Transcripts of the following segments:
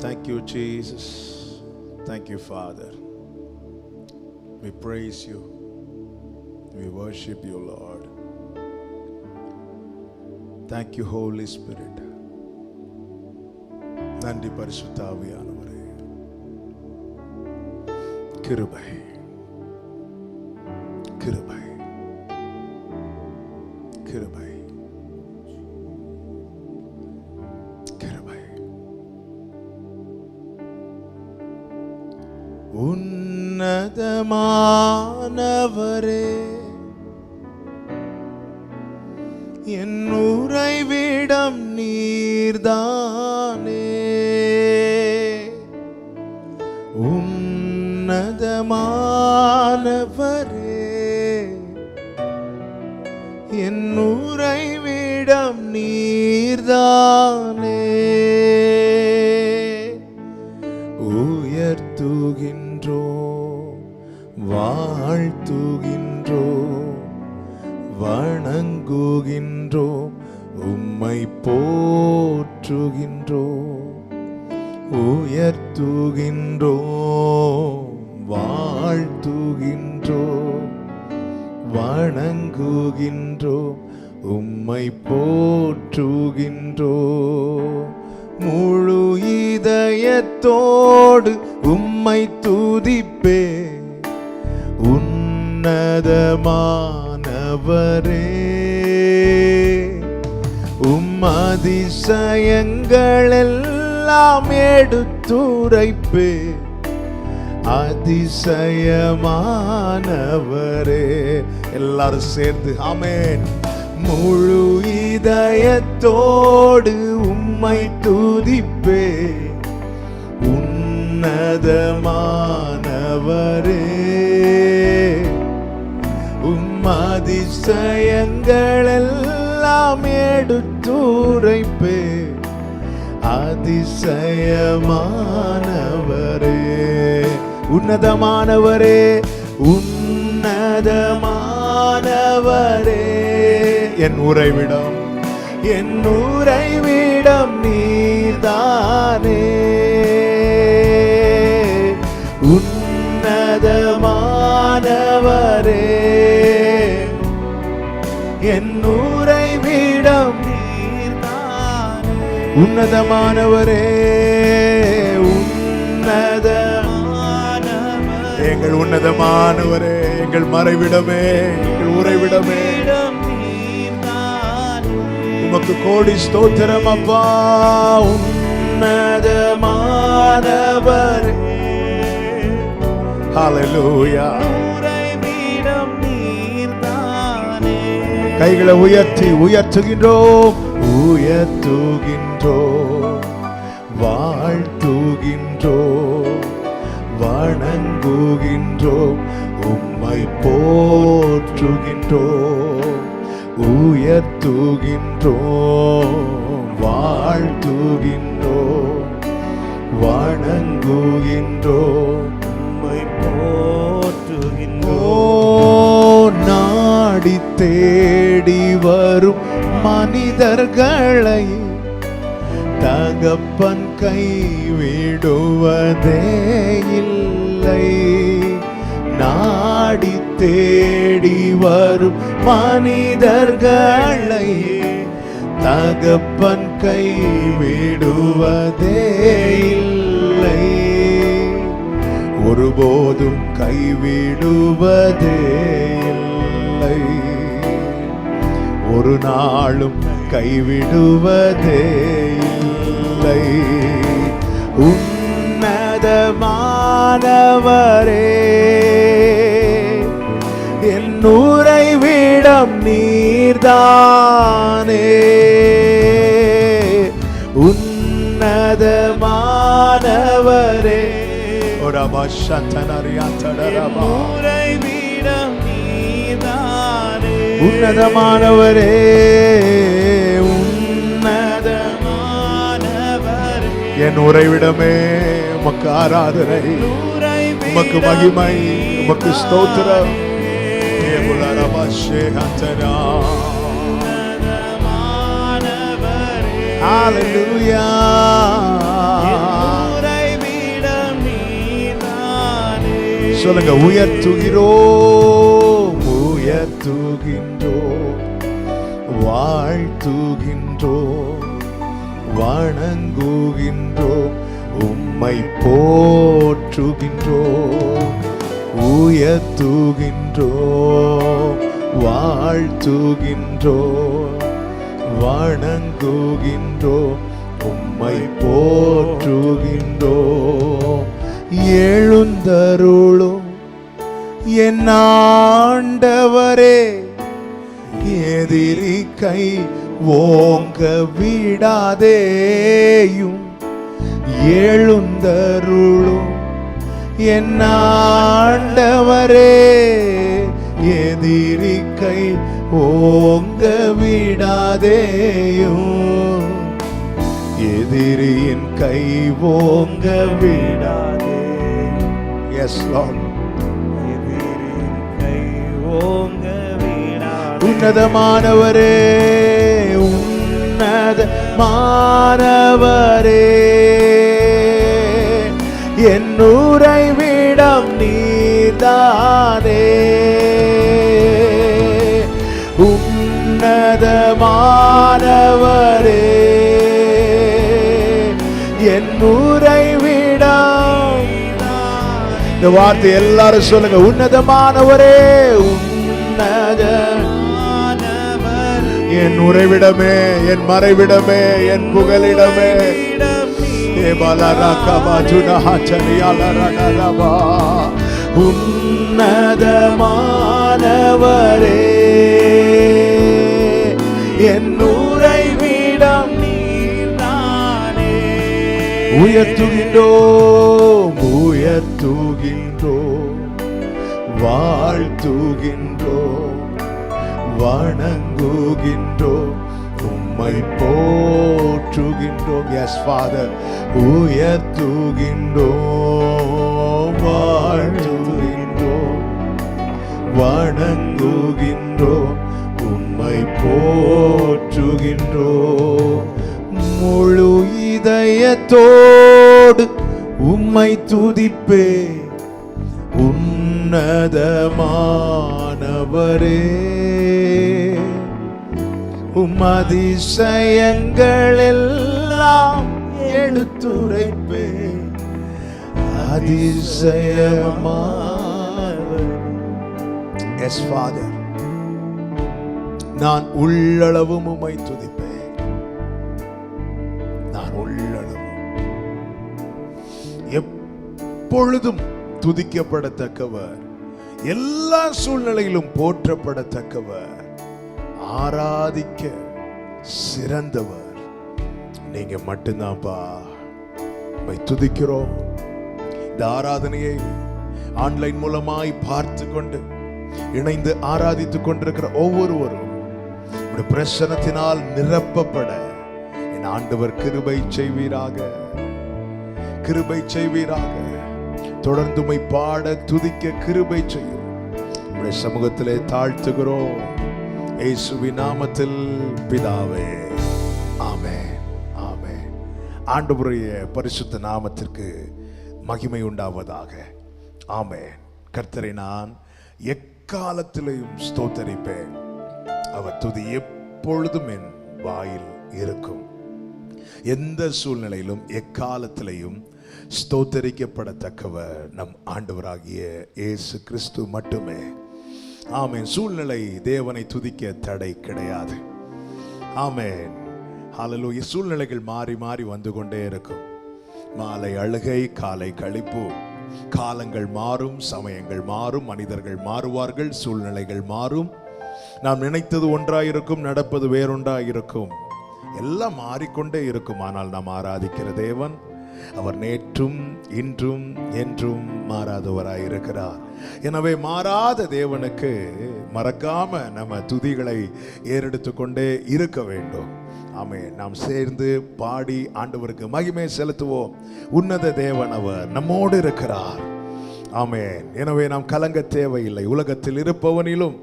Thank you, Jesus. Thank you, Father. We praise you. We worship you, Lord. Thank you, Holy Spirit. நன்றி பரிசுத்த ஆவியானவரே. கிருபை கிருபை கிருபை கிருபை. உன்னதமானவரே, என் உறைவிடம் நீர்தானே. உன்னதமானவரே, என் உறைவிடம் நீர்தானே. உயர்த்துகின்றோம், வாழ்த்துகின்றோம், வணங்குகின்றோம், உம்மை போற்றுகின்றோம். உயர்த்துகின்றோம், வாழ்த்துகின்றோம், வணங்குகின்றோம், உம்மை போற்றுகின்றோம். முழு இதயத்தோடு உம்மை துதிப்பே. உன்னதமானவரே, உம் அதிசயங்களெல்லாம் எடுத்துரைப்பே. அதிசயமானவரே. எல்லாரும் சேர்ந்து ஆமென். முழு இதயத்தோடு உம்மை துதிப்பே. உன்னதமானவரே, உம் அதிசயங்களெல்லாம் எடுத்துரைப்பே. அதிசயமானவரே, உன்னதமானவரே, உன்னதமானவரே, என் உறைவிடம், என் உறைவிடம் நீர்தானே. உன்னதமானவரே, என் உறைவிடம் நீர்தானே. உன்னதமானவரே, உன்னதமானவரே, எங்கள் உன்னதமானவரே, எங்கள் மறைவிடமே, எங்கள் உறைவிடமே. உமக்கு கோடி ஸ்தோத்திரம் அப்பா. உன்னதமானவரே, ஹல்லேலூயா. கைகளை உயர்த்தி உயர்த்துகின்றோம், உயர்த்துகின்றோம், வாழ்த்துகின்றோம், வணங்குகின்றோம், உம்மை போற்றுகின்றோம். உயர்த்துகின்றோம், வாழ்த்துகின்றோம், வணங்குகின்றோம், உம்மை போற்றுகின்றோம். நாடி தேடி வரும் மனிதர்களை தகப்பன் கைவிடுவதே இல்லை. நாடி தேடி வரும் மனிதர்களை தகப்பன் கைவிடுவதே இல்லை. ஒருபோதும் கைவிடுவதே இல்லை. ஒரு நாளும் கைவிடுவதே இல்லை. உன்னதமானவரே, என் உறைவிடம் நீர்தானே. உன்னதமானவரே, உறைவிடம் நீர்தானே. உன்னதமானவரே, உன்னதமானவரே, என் உறைவிடமே. உமக்கு ஆராதனை, உமக்கு மகிமை, உமக்கு ஸ்தோத்திரம். Hallelujah. சொல்லுங்க. உயர்த்துகிறோம், உயர்த்துகின்றோம், வாழ்த்துகின்றோம், வணங்குகின்றோம், உம்மை போற்றுகின்றோம். உயர்த்துகின்றோம், வாழ்த்துகின்றோம், வணங்குகின்றோம், உம்மை போற்றுகின்றோம். எழுந்தருளும் என் ஆண்டவரே, எதிரி கை ஓங்க விடாதேயும். எழுந்தருளும் என் ஆண்டவரே, எதிரி கை ஓங்க விடாதேயும். எதிரியின் கை ஓங்க விடாதே. Yes Lord. எதிரியின் கை ஓங்க விடாதே. உன்னதமானவரே, உன்னதமானவரே, என் உறைவிடம் நீர்தானே. உன்னதமானவரே, என் உறைவிடம். இந்த வார்த்தை எல்லாரும் சொல்லுங்க. உன்னதமானவரே, உன்னதமானவரே, என் உறைவிடமே, என் மறைவிடமே, என் புகலிடமே. உன்னதமானவரே, என் உறைவிடம் நீர்தானே. உயர்த்துகின்றோம், உயர்த்துகின்றோம், வாழ்த்துகின்றோம், வணங்குகின்றோம், உம்மை போற்றுகின்றோம். S father. உயர்த்துகின்றோம், வாழ்த்துகின்றோம், வணங்குகின்றோம், உம்மை போற்றுகின்றோம். முழு இதயத்தோடு உம்மை துதிப்பே, உன்னதமானவரே. உம் அதிசயங்கள் எல்லாம் எடுத்துரைப்பே, அதிசயமானவர். Yes father. நான் உள்ளளவும் உம்மை துதிப்பேன். நான் உள்ளளவும் எப்பொழுதும் துதிக்கப்படத்தக்கவர், எல்லா சூழ்நிலையிலும் போற்றப்படத்தக்கவர், ஆராதிக்க சிறந்தவர் நீங்க மட்டும்தான்ப்பா. உம்மை துதிக்கிறோம். இந்த ஆராதனையை ஆன்லைன் மூலமாய் பார்த்து கொண்டு இணைந்து ஆராதித்துக் கொண்டிருக்கிற ஒவ்வொருவரும் உம்முடைய பிரசன்னத்தினால் நிரப்பப்பட என் ஆண்டவர் கிருபை செய்வீராக, கிருபை செய்வீராக. தொடர்ந்து உம்மை பாட துதிக்க கிருபை செய்யும். உம்முடைய சமூகத்திலே தாழ்த்துகிறோம், இயேசுவின் நாமத்தில் பிதாவே. ஆமென், ஆமென். ஆண்டவருடைய பரிசுத்த நாமத்திற்கு மகிமை உண்டாவதாக. ஆமென். கர்த்தரை நான் எக்காலத்திலேயும் ஸ்தோத்தரிப்பேன். அவர் துதி எப்பொழுதும் என் வாயில் இருக்கும். எந்த சூழ்நிலையிலும் எக்காலத்திலேயும் ஸ்தோத்தரிக்கப்படத்தக்கவர் நம் ஆண்டவராகிய இயேசு கிறிஸ்து மட்டுமே. ஆமென். சூழ்நிலை தேவனை துதிக்க தடை கிடையாது. ஆமென். ஹல்லேலூயா. சூழ்நிலைகள் மாறி மாறி வந்து கொண்டே இருக்கும். மாலை அழுகை, காலை களிப்பு. காலங்கள் மாறும், சமயங்கள் மாறும், மனிதர்கள் மாறுவார்கள், சூழ்நிலைகள் மாறும். நாம் நினைத்தது ஒன்றாயிருக்கும், நடப்பது வேறொன்றாயிருக்கும். எல்லாம் மாறிக்கொண்டே இருக்கும். ஆனால் நாம் ஆராதிக்கிற தேவன் அவர் நேற்றும் இன்றும் என்றும் மாறாதவராயிருக்கிறார். எனவே மாறாத தேவனுக்கு மறக்காம நம்ம துதிகளை ஏறெடுத்து கொண்டே இருக்க வேண்டும். ஆமென். நாம் சேர்ந்து பாடி ஆண்டவருக்கு மகிமை செலுத்துவோம். உன்னத தேவன் அவர் நம்மோடு இருக்கிறார். ஆமென். எனவே நாம் கலங்க தேவையில்லை. உலகத்தில் இருப்பவனிலும்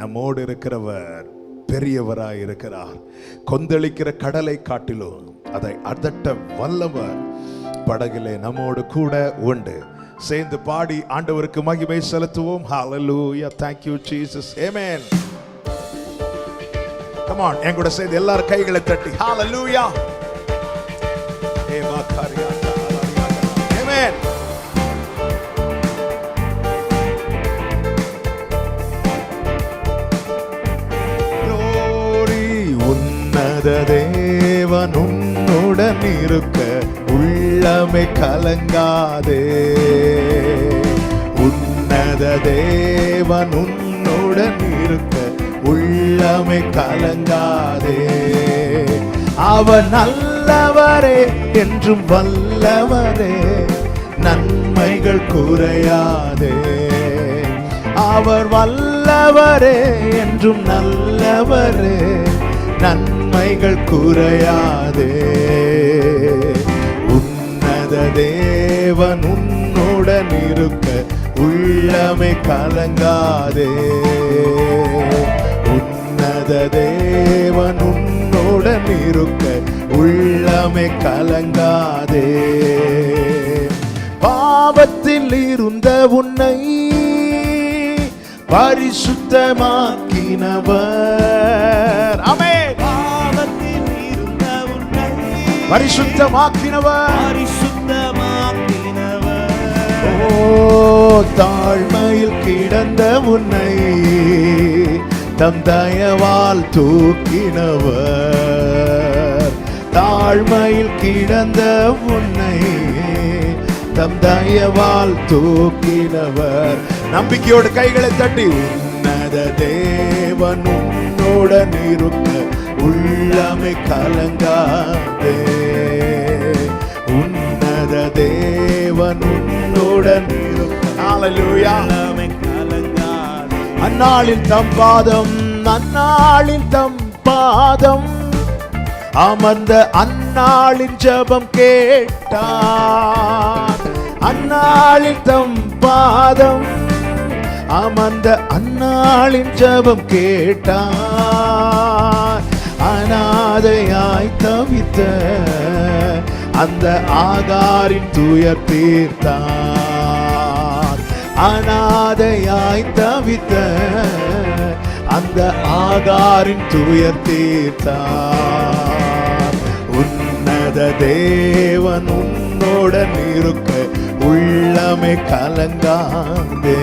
நம்மோடு இருக்கிறவர் பெரியவராய் இருக்கிறார். கொந்தளிக்கிற கடலை காட்டிலும் அதை அதட்ட வல்லவர் படகிலே நம்மோடு கூட உண்டு. சேர்ந்து பாடி ஆண்டவருக்கு மகிமை செலுத்துவோம். ஹalleluya, thank you Jesus, amen. come on, என் கூட சேர்ந்து எல்லாரும் கைகளை தட்டி ஹalleluya, amen. glory, உன்னத தேவன் உன்னுடன் இருக்க உள்ளமே கலங்காதே. உன்னத தேவன் உன்னுடன் இருக்க உள்ளமே கலங்காதே. அவர் நல்லவரே என்றும் வல்லவரே, நன்மைகள் குறையாதே. அவர் வல்லவரே என்றும் நல்லவரே, நன்மைகள் குறையாதே. உன்னத தேவன் உன்னுடன் இருக்க உள்ளமே கலங்காதே. உன்னத தேவன் உன்னுடன் இருக்க உள்ளமே கலங்காதே. பாவத்தில் இருந்த உன்னை பரிசுத்தமாக்கினவர். ஆமென். பாவத்தில் இருந்த உன்னை பரிசுத்தமாக்கினவர். ஓ, தாழ்மையில் கிடந்த உன்னை தம் தயவால் தூக்கினவர். தாழ்மையில் கிடந்த உன்னை தம் தயவால் தூக்கினவர். நம்பிக்கையோடு கைகளை தட்டி உன்னத தேவன் உன்னுடன் இருக்க உள்ளமே கலங்காதே. உன்னத தேவன் உன்னுடன் இருக்க ஹalleluya, உள்ளமே கலங்காதே. அந்நாளில் தம் பாதம், அந்நாளில் தம் பாதம் அமர்ந்த அந்நாளின் ஜெபம் கேட்டார். அந்நாளில் தம் பாதம் அமர்ந்த அந்நாளின் ஜெபம் கேட்டார். அநாதையாய் தவித்த அந்த ஆகாரின் துயர் தீர்த்தார். அநாதையாய் தவித்த அந்த ஆகாரின் துயர் தீர்த்தார். உன்னத தேவன் உன்னுடன் இருக்க உள்ளமே கலங்காதே.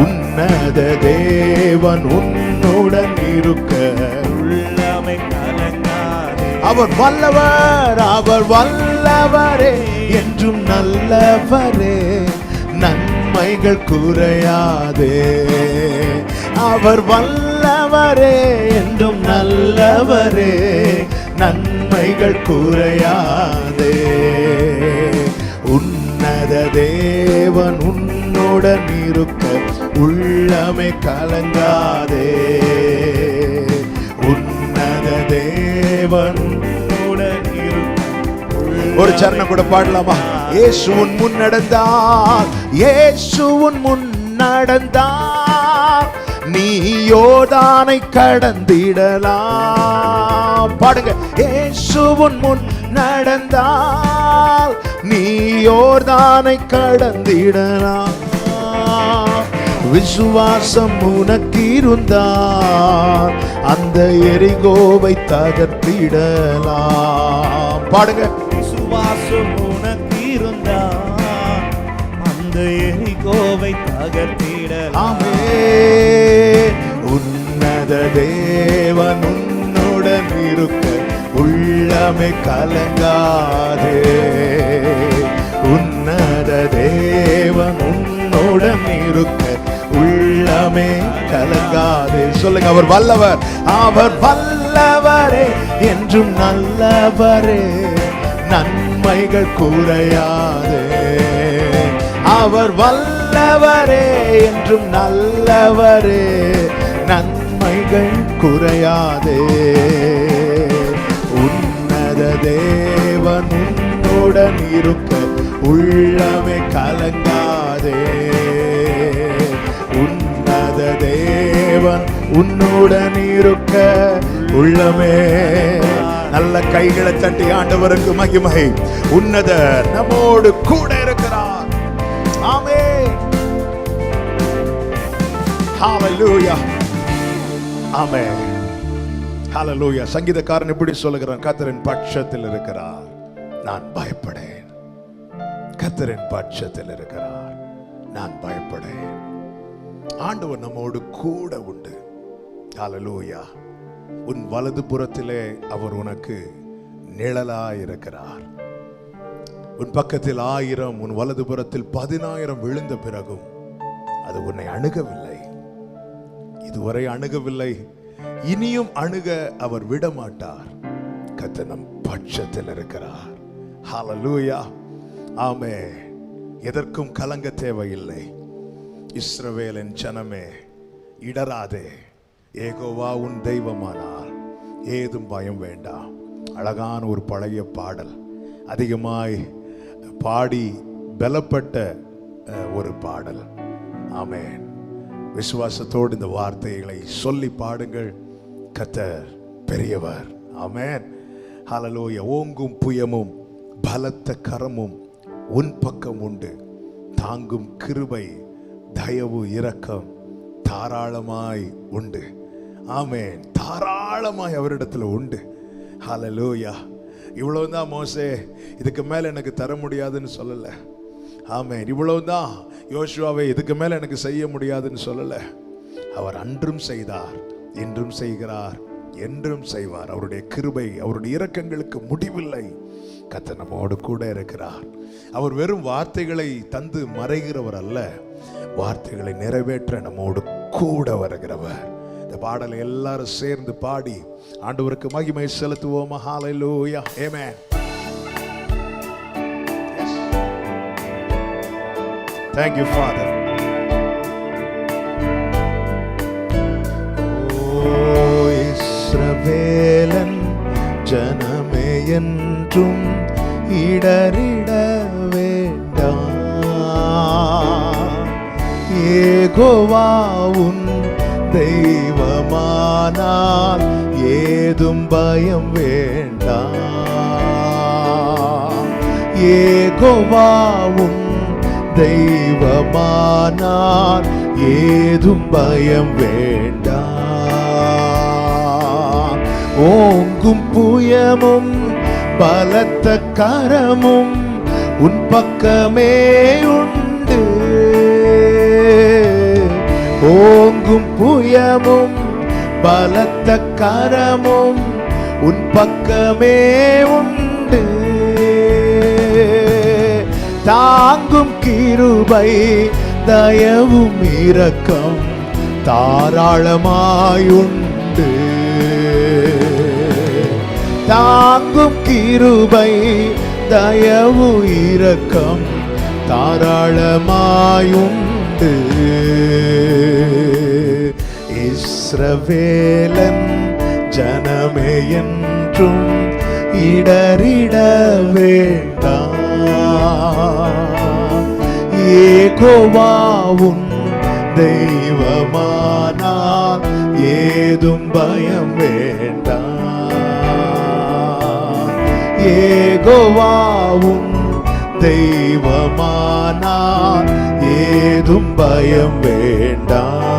உன்னத தேவன் உன்னுடன் இருக்க உள்ளமே கலங்காதே. அவர் வல்லவர், அவர் வல்லவரே என்றும் நல்லவரே, நன்மைகள் குறையாதே. அவர் வல்லவரே என்றும் நல்லவரே, நன்மைகள் குறையாதே. உன்னத தேவன் உன்னுடன் இருக்க உள்ளமே கலங்காதே. உன்னத தேவன் உன்னுடன் இருக்க. ஒரு சரணம் கூட பாடலாமா? இயேசு உன் முன் நடந்தார், இயேசு உன் முன் நடந்தார், நீ யோர்தானை கடந்திடலாம். பாடுங்க. இயேசு உன் முன் நடந்தால் நீ யோர்தானை கடந்திடலாம். விசுவாசம் உனக்கு இருந்தால் அந்த எரிகோவை தகர்த்திடலாம். பாடுங்க. விசுவாசம் உனக்கு இருந்தால் அந்த எரிகோவை தகர்த்திடலாம். உன்னத தேவன் உன்னுடன் இருக்க உள்ளமே கலங்காதே. உன்னத தேவன் உன்னுடன் இருக்க உள்ளமே கலங்காதே. சொல்லுங்க. அவர் வல்லவர், அவர் வல்லவரே என்றும் நல்லவரே, நன்மைகள் குறையாதே. அவர் வல்லவரே என்றும் நல்லவரே, நன்மைகள் குறையாதே. உன்னத தேவன் உன்னுடன் இருக்க உள்ளமே கலங்காதே. உன்னத தேவன் உன்னுடன் இருக்க உள்ளமே. நல்ல கைகளை தட்டி ஆண்டவருக்கு மகிமை. உன்னதர் நம்மோடு கூட இருக்கிறார். ஆமென். ஹalleluya. ஆமென். ஹalleluya. சங்கீதக்காரன் இப்படி சொல்லுகிறான், கர்த்தரின் பட்சத்தில் இருக்கிறார், நான் பயப்படேன். கர்த்தரின் பட்சத்தில் இருக்கிறார், நான் பயப்படேன். ஆண்டவர் நம்மோடு கூட உண்டு. ஹalleluya. உன் வலது புறத்திலே அவர் உனக்கு நிழலாய் இருக்கிறார். உன் பக்கத்தில் 1000, உன் வலது புறத்தில் 10,000 விழுந்த பிறகும் அது உன்னை அணுகவில்லை. இதுவரை அணுகவில்லை, இனியும் அணுக அவர் விடமாட்டார். கர்த்தர் நம் பட்சத்தில் இருக்கிறார். ஹalleluya. ஆமென். எதற்கும் கலங்க தேவையில்லை. இஸ்ரவேலின் ஜனமே, இடராதே. யெகோவா உன் தெய்வமானால் ஏதும் பயம் வேண்டாம். அழகான ஒரு பழைய பாடல், அதிகமாய் பாடி பலப்பட்ட ஒரு பாடல். ஆமென். விசுவாசத்தோடு இந்த வார்த்தைகளை சொல்லி பாடுங்கள். கர்த்தர் பெரியவர். ஆமென். ஹalleluya. ஓங்கும் புயமும் பலத்த கரமும் உன் பக்கம் உண்டு. தாங்கும் கிருபை தயவு இரக்கம் தாராளமாய் உண்டு. ஆமென். தாராளமாய் அவரிடத்துல உண்டு. ஹalleluya. இவ்வளவுதான் மோசே, இதுக்கு மேல எனக்கு தர முடியாதுன்னு சொல்லல. ஆமென். இவ்வளவுதான் யோசுவாவே, இதுக்கு மேல எனக்கு செய்ய முடியாதுன்னு சொல்லல. அவர் அன்றும் செய்தார், இன்றும் செய்கிறார், என்றும் செய்வார். அவருடைய கிருபை, அவருடைய இரக்கங்களுக்கு முடிவில்லை. கர்த்தர் நம்மோடு கூட இருக்கிறார். அவர் வெறும் வார்த்தைகளை தந்து மறைகிறவர் அல்ல, வார்த்தைகளை நிறைவேற்ற நம்மோடு கூட வருகிறவர். இந்த பாடலை எல்லாரும் சேர்ந்து பாடி ஆண்டவருக்கு மகிமை செலுத்துவோம். ஹalleluya. ஆமென். Thank you, Father. ஓ இஸ்ரவேலன் ஜனமே என்றும் இடறிட வேண்டாம். யெகோவா உன் தெய்வமானால் ஏதும் பயம் வேண்டாம். யெகோவா உன் தெய்வமானால் ஏதும் பயம் வேண்டாம். ஓங்கும் புயமும் பலத்த கரமும் உன் பக்கமே உண்டு. ஓங்கும் புயமும் பலத்த கரமும் உன் பக்கமே உண்டு. தாங்கும் கிருபை தயவும் இரக்கம் தாராளமாயுண்டு. தாங்கும் கிருபை தயவு இரக்கம் தாராளமாயுண்டு. இஸ்ரவேலன் ஜனமே என்றும் இடறிட வேண்டாம். யெகோவா உன் தெய்வமானால் ஏதும் பயம் வேண்டாம். யெகோவா உன் தெய்வமானால் ஏதும் பயம் வேண்டாம்.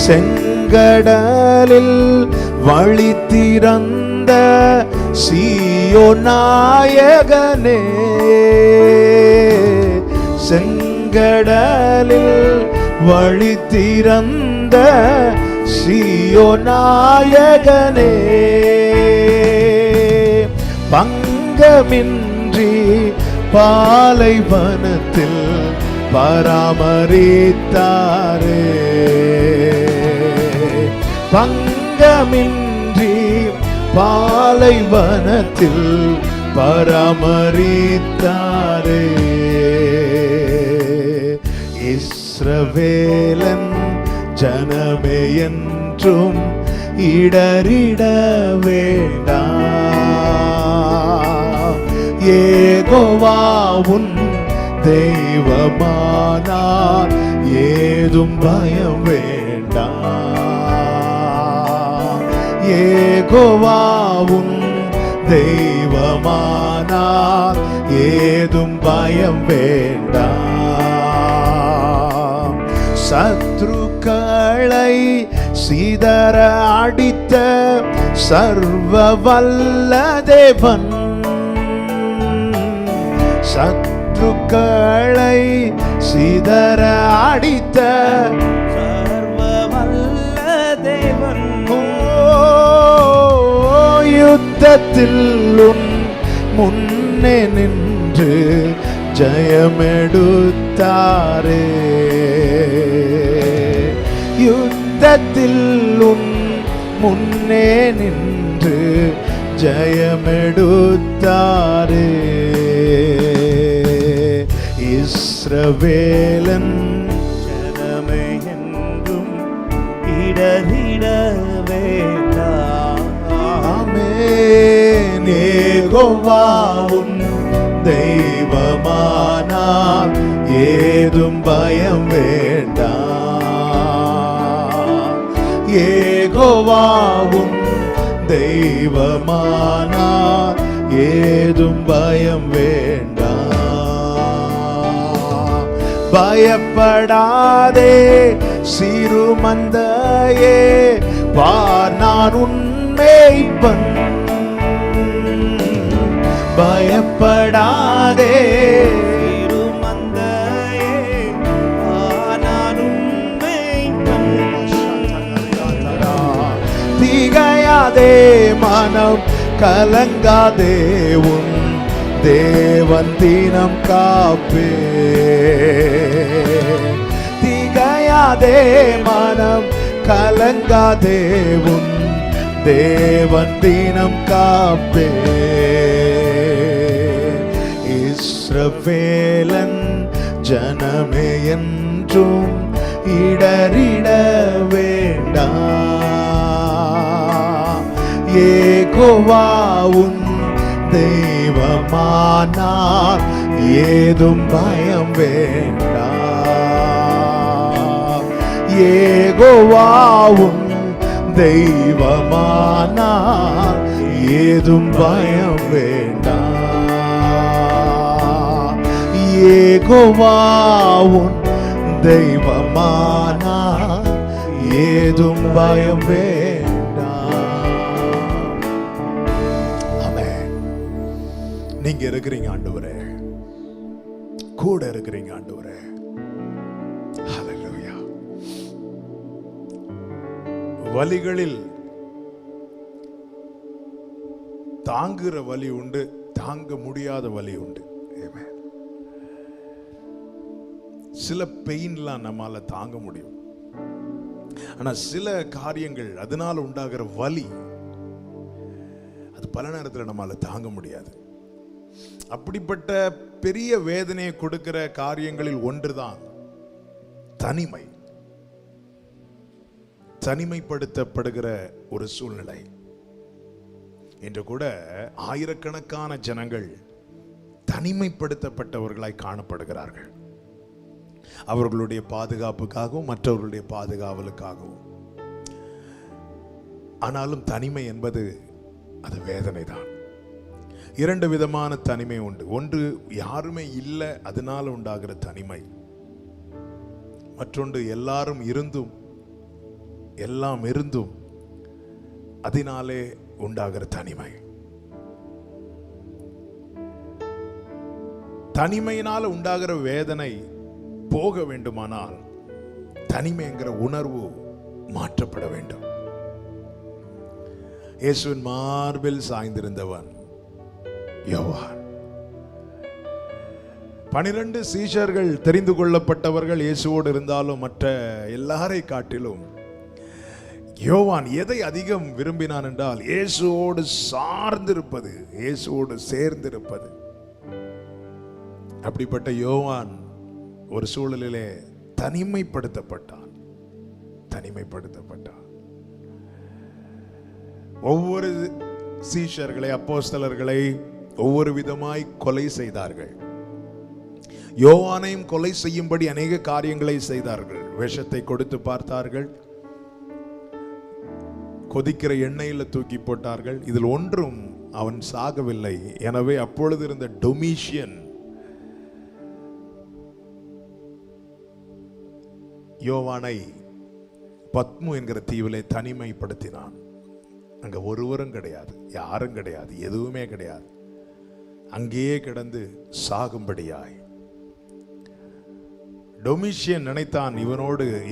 செங்கடலில் வழி திறந்த சீயோன் நாயகனே, செங்கடலில் வழி திறந்த சீயோன் நாயகனே, பங்கமின்றி பாலைவனத்தில் பராமரித்தாரே. பங்கமின்றி பாலைவனத்தில் பராமரித்தாரே. இஸ்ரவேலன் ஜனமே என்றும் இடறிட வேண்டாம். யெகோவா உன் தெய்வமானால் ஏதும் பயம் வேண்டாம். யெகோவாவும் தெய்வமானார் ஏதும் பயம் வேண்டாம். சத்ருக்களை சிதற அடித்த சர்வ வல்ல தேவன், சத்ருக்களை சிதற அடித்த சர்வ வல்ல தேவன், யுத்தத்தில் உன் முன்னே நின்று ஜெயமெடுத்தாரே. யுத்தத்தில் உன் முன்னே நின்று ஜெயமெடுத்தாரே. இஸ்ரவேலன் ஜனமே என்றும் இடறிட வேண்டாம். ஆமென். யெகோவாவும் தெய்வமானார் ஏதும் பயம் வேண்டாம். யெகோவாவும் தெய்வமானார் ஏதும் பயம் வேண்டாம். பயப்படாதே சிறுமந்தையே, பார் நான் உன் மேய்ப்பன். பயப்படாதே திருமந்தையே, நான் உன் மேய்ப்பன். திகையாதே மனம் கலங்காதே, உன் தேவன் தினம் காப்பே. திகையாதே மனம் கலங்காதே, உன் தேவன் தினம் காப்பே. இஸ்ரவேலன் ஜனமே என்றும் இடறிட வேண்டாம். யெகோவாவும் தெய்வமானார் ஏதும் பயம் வேண்டாம். யெகோவாவும் தெய்வமானார் ஏதும் பயம் வேண்டாம். யெகோவாவும் தெய்வமானார் ஏதும் பயம் வேண்டாம். ஆமென். நீங்க இருக்கிறீங்க ஆண்டவரே, கூட இருக்கிறீங்க ஆண்டவரே. ஹல்லேலூயா. வலிகளில் தாங்குற வலி உண்டு, தாங்க முடியாத வலி உண்டு. ஆமென். சில பெயின்லாம் நம்மால தாங்க முடியும், ஆனா சில காரியங்கள் அதனால உண்டாகிற வலி அது பல நேரத்தில் நம்மால தாங்க முடியாது. அப்படிப்பட்ட பெரிய வேதனையை கொடுக்கிற காரியங்களில் ஒன்றுதான் தனிமை, தனிமைப்படுத்தப்படுகிற ஒரு சூழ்நிலை. இன்று கூட ஆயிரக்கணக்கான ஜனங்கள் தனிமைப்படுத்தப்பட்டவர்களாய் காணப்படுகிறார்கள். அவர்களுடைய பாதுகாப்புக்காகவும் மற்றவர்களுடைய பாதுகாவலுக்காகவும். ஆனாலும் தனிமை என்பது அது வேதனை தான். இரண்டு விதமான தனிமை உண்டு. ஒன்று யாருமே இல்லை அதனால உண்டாகிற தனிமை. மற்றொன்று எல்லாரும் இருந்தும் எல்லாம் இருந்தும் அதனாலே உண்டாகிற தனிமை. தனிமையினால உண்டாகிற வேதனை போக வேண்டுமானால் தனிமைங்கிற உணர்வு மாற்றப்பட வேண்டும். இயேசுவின் மார்பில் சாய்ந்திருந்தவன் யோவான். 12 சீஷர்கள் தெரிந்து கொள்ளப்பட்டவர்கள் இயேசுவோடு இருந்தாலும் மற்ற எல்லாரை காட்டிலும் யோவான் எதை அதிகம் விரும்பினான் என்றால் இயேசுவோடு சார்ந்திருப்பது, இயேசுவோடு சேர்ந்திருப்பது. அப்படிப்பட்ட யோவான் ஒரு சூழலிலே தனிமைப்படுத்தப்பட்டான். ஒவ்வொரு சீஷர்களை, அப்போஸ்தலர்களை ஒவ்வொரு விதமாய் கொலை செய்தார்கள். யோவானையும் கொலை செய்யும்படி அநேக காரியங்களை செய்தார்கள். விஷத்தை கொடுத்து பார்த்தார்கள், கொதிக்கிற எண்ணெயில் தூக்கி போட்டார்கள். இதில் ஒன்றும் அவன் சாகவில்லை. எனவே அப்பொழுது இருந்த டொமிஷியன் யோவானை பத்மு என்கிற தீவிலே தனிமைப்படுத்தினான். அங்க ஒருவரும் கிடையாது, யாரும் கிடையாது, எதுவுமே கிடையாது. அங்கேயே கிடந்து சாகும்படியாய் டொமிஷியன் நினைத்தான்,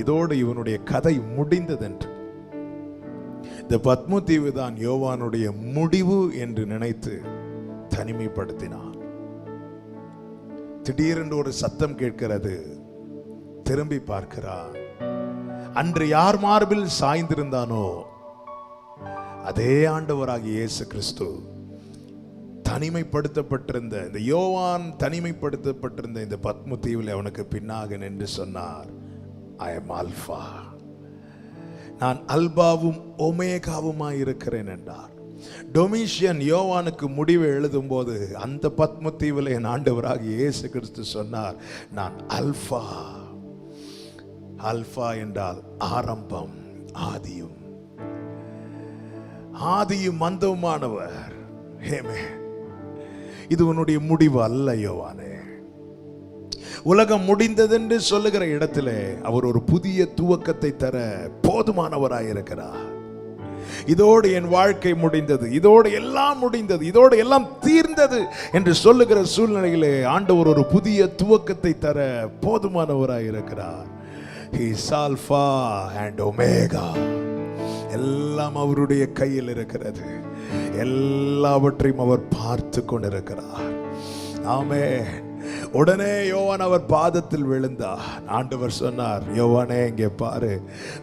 இதோடு இவனுடைய கதை முடிந்ததென்று. இந்த பத்மு தீவு தான் யோவானுடைய முடிவு என்று நினைத்து தனிமைப்படுத்தினான். திடீரென்று ஒரு சத்தம் கேட்கிறது. திரும்பி பார்க்கிறான். அன்று யார் மார்பில் சாய்ந்திருந்தானோ அதே ஆண்டவராகிய இயேசு கிறிஸ்து தனிமைப்படுத்தப்பட்டிருந்த இந்த யோவான் தனிமைப்படுத்தப்பட்டிருந்த இந்த பத்மு தீவில் அவனுக்கு பின்னாக நின்று சொன்னார், ஐ எம் ஆல்பா, நான் அல்பாவும் ஒமேகாவுமாய் இருக்கிறேன் என்றார். டொமிஷியன் யோவானுக்கு முடிவை எழுதும் போது அந்த பத்மு தீவில் என் ஆண்டவராகிய இயேசு கிறிஸ்து சொன்னார், நான் அல்பா. அல்பா என்றால் ஆரம்பம், ஆதியும், ஆதியும் அந்தவுமானவர். இது உன்னுடைய முடிவு அல்ல யோவானே. உலகம் முடிந்ததென்று சொல்லுகிற இடத்திலே அவர் ஒரு புதிய துவக்கத்தை தர போதுமானவராயிருக்கிறார். இதோடு என் வாழ்க்கை முடிந்தது, இதோடு எல்லாம் முடிந்தது, இதோடு எல்லாம் தீர்ந்தது என்று சொல்லுகிற சூழ்நிலையிலே ஆண்டவர் ஒரு புதிய துவக்கத்தை தர போதுமானவராயிருக்கிறார். He is Alpha and Omega. எல்லாம் அவருடைய கையில் இருக்கிறது. எல்லாவற்றையும் அவர் பார்த்து கொண்டிருக்கிறார். ஆமென். உடனே யோவான் அவர் பாதத்தில் விழுந்தார். ஆண்டவர் சொன்னார், யோவானே இங்கே பாரு,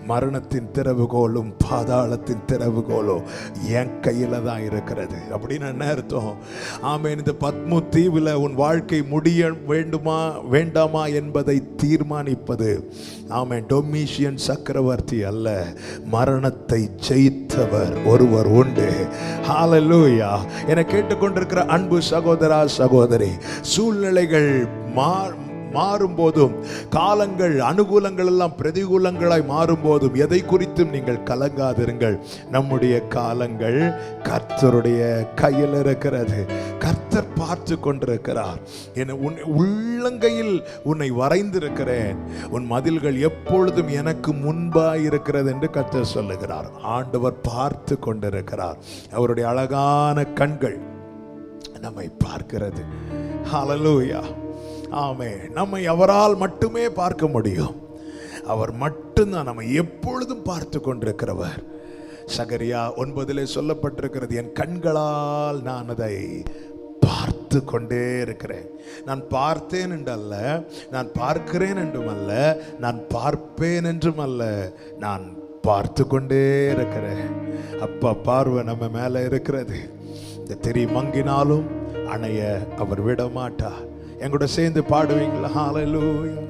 மரணத்தின் திறவுகோலும் பாதாளத்தின் திறவுகோலும் என் கையில தான் இருக்கிறது. அப்படின்னு என்ன அர்த்தம்? ஆமென். இந்த பத்மு தீவில் உன் வாழ்க்கை முடிய வேண்டுமா வேண்டாமா என்பதை தீர்மானிப்பது ஆமென் டொமிஷியன் சக்கரவர்த்தி அல்ல, மரணத்தை ஜெயித்தவர் ஒருவர் உண்டு. ஹல்லேலூயா. என கேட்டுக்கொண்டிருக்கிற அன்பு சகோதரா சகோதரி, சூழ்நிலைகள் மாறும்போதும், காலங்கள் அனுகூலங்கள் எல்லாம் பிரதிகூலங்களாய் மாறும்போதும் எதை குறித்தும் நீங்கள் கலங்காதிருங்கள். நம்முடைய காலங்கள் கர்த்தருடைய கையில் இருக்கிறது. கர்த்தர் பார்த்து கொண்டிருக்கிறார். என உன் உள்ளங்கையில் உன்னை வரைந்திருக்கிறேன், உன் மதில்கள் எப்பொழுதும் எனக்கு முன்பாய் இருக்கிறது என்று கர்த்தர் சொல்லுகிறார். ஆண்டவர் பார்த்து கொண்டிருக்கிறார். அவருடைய அழகான கண்கள் நம்மை பார்க்கிறது. ஹல்லேலூயா. ஆமென். நம்மை அவரால் மட்டுமே பார்க்க முடியும். அவர் மட்டும்தான் நம்மை எப்பொழுதும் பார்த்து கொண்டிருக்கிறவர். சகரியா 9 சொல்லப்பட்டிருக்கிறது, என் கண்களால் நான் அதை பார்த்து கொண்டே இருக்கிறேன். நான் பார்த்தேன் என்றல்ல, நான் பார்க்கிறேன் என்றும் அல்ல, நான் பார்ப்பேன் என்றும் அல்ல, நான் பார்த்து கொண்டே இருக்கிறேன். அப்பா பார்வை நம்ம மேல இருக்கிறது. இந்த திரி மங்கினாலும் அணைய அவர் விட மாட்டார். எங்கூட சேர்ந்து பாடுவீங்களா? ஹல்லேலூயா.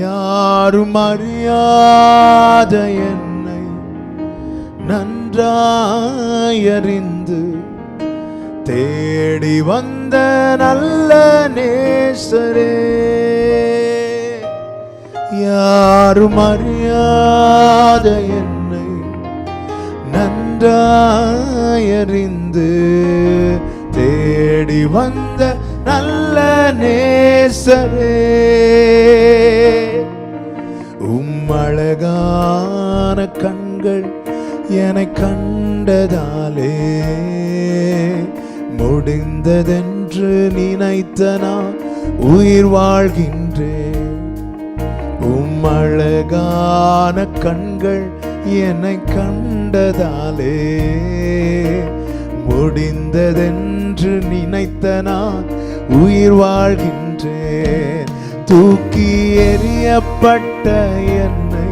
யாரும் அறியாத என்னை நன்றாய் அறிந்து தேடி வந்த நல்ல நேசரே, யாரும் அறியாத என்னை நன்றாய் அறிந்து தேடி வந்த நல்ல நேசரே, அழகான கண்கள் என்னை கண்டதாலே முடிந்ததென்று நினைத்த நான் உயிர் வாழ்கின்றேன். அழகான கண்கள் என்னை கண்டதாலே முடிந்ததென்று நினைத்த நான் உயிர் வாழ்கின்றேன். தூக்கி எறியப்பட்ட என்னை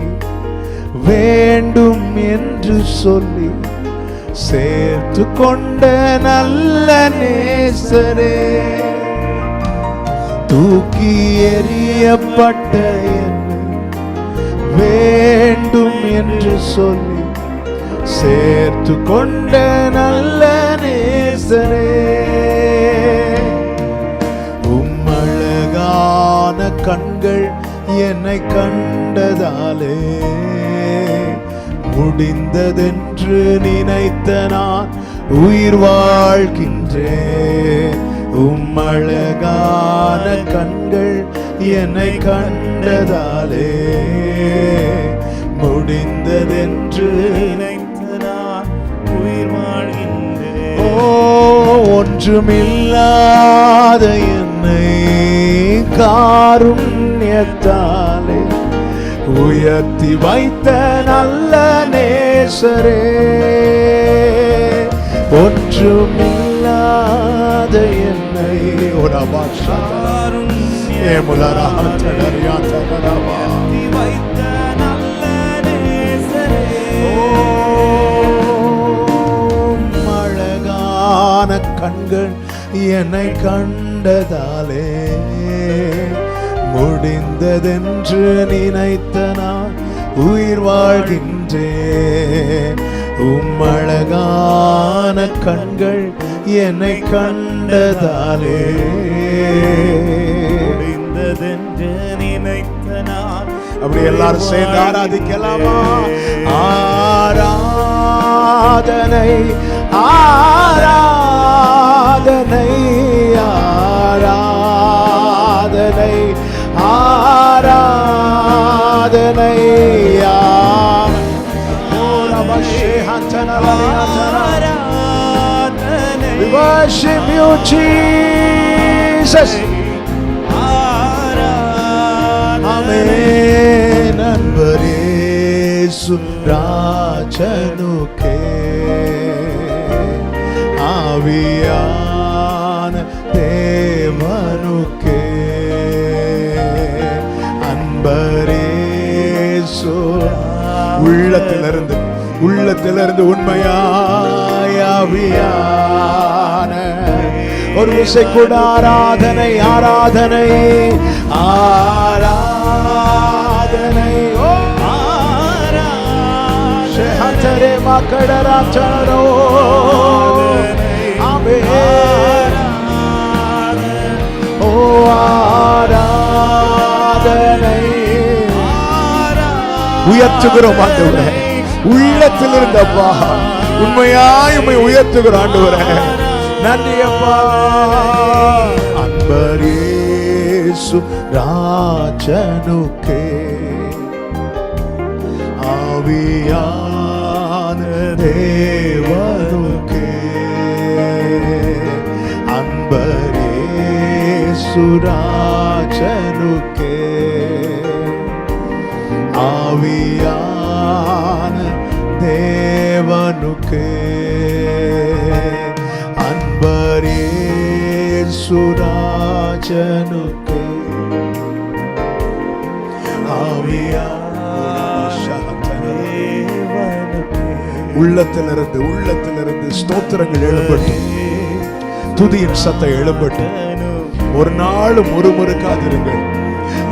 வேண்டும் என்று சொல்லி சேர்த்து கொண்ட நல்ல நேசரே, தூக்கி எறியப்பட்ட என்னை வேண்டும் என்று சொல்லி சேர்த்து கொண்ட நல்ல நேசரே, அழகான கண்கள் என்னை கண்டதாலே முடிந்ததென்று நினைத்த நான் உயிர் வாழ்கின்றேன். அழகான கண்கள் என்னை கண்டதாலே முடிந்ததென்று நினைத்த நான் உயிர் வாழ்கின்றேன். ஒன்றுமில்லாத என்னை காருண்யத்தாலே உயர்த்தி வைத்த நல்ல நேசரே. ஒன்றுமில்லாத என்னை ஒரு வைத்த நல்ல நேசரே. அழகான கண்கள் என்னை கண்டதாலே முடிந்ததென்று நினைத்த நான் உயிர் வாழ்கின்றேன். அழகான கண்கள் என்னை கண்டதாலே முடிந்ததென்று நினைத்த நான். அப்படி எல்லாரும் சேர்ந்து ஆராதிக்கலாமா? ஆராதனை ஆராதனை ஆராதனை ஆராதனை. We worship you, Jesus. Amen. Anbarasu ராஜனுக்கே ஆவியான தேவனுக்கே அன்பரேசு. உள்ளத்திலிருந்து உண்மையாய் ஆவியான ஒரு விசை கூட ஆராதனை ஆராதனை ஆராதனை. ஆராதனை மக்கடராச்சரோ ஓ ஆராதனை உயர்த்துகிறோம் ஆண்டவரே. உள்ளத்தில் இருந்தப்பா உண்மையாய் உம்மை உயர்த்துகிறோம் ஆண்டவரே. நன்றி அப்பா. அன்பரேசு ராஜனுக்கே ஆவியான தேவனுக்கே அன்பரேசு ராஜனுக்கே ஆவியான தேவனுக்கே அன்பரேசு ராஜனுக்கே ஆவியான உள்ளத்திலிருந்து ஸ்தோத்திரங்கள் எழும்பட்டும். துதியின் சத்தம் எழும்பட்டும். ஒரு நாளும் முறுமுறுக்காதிருங்கள்.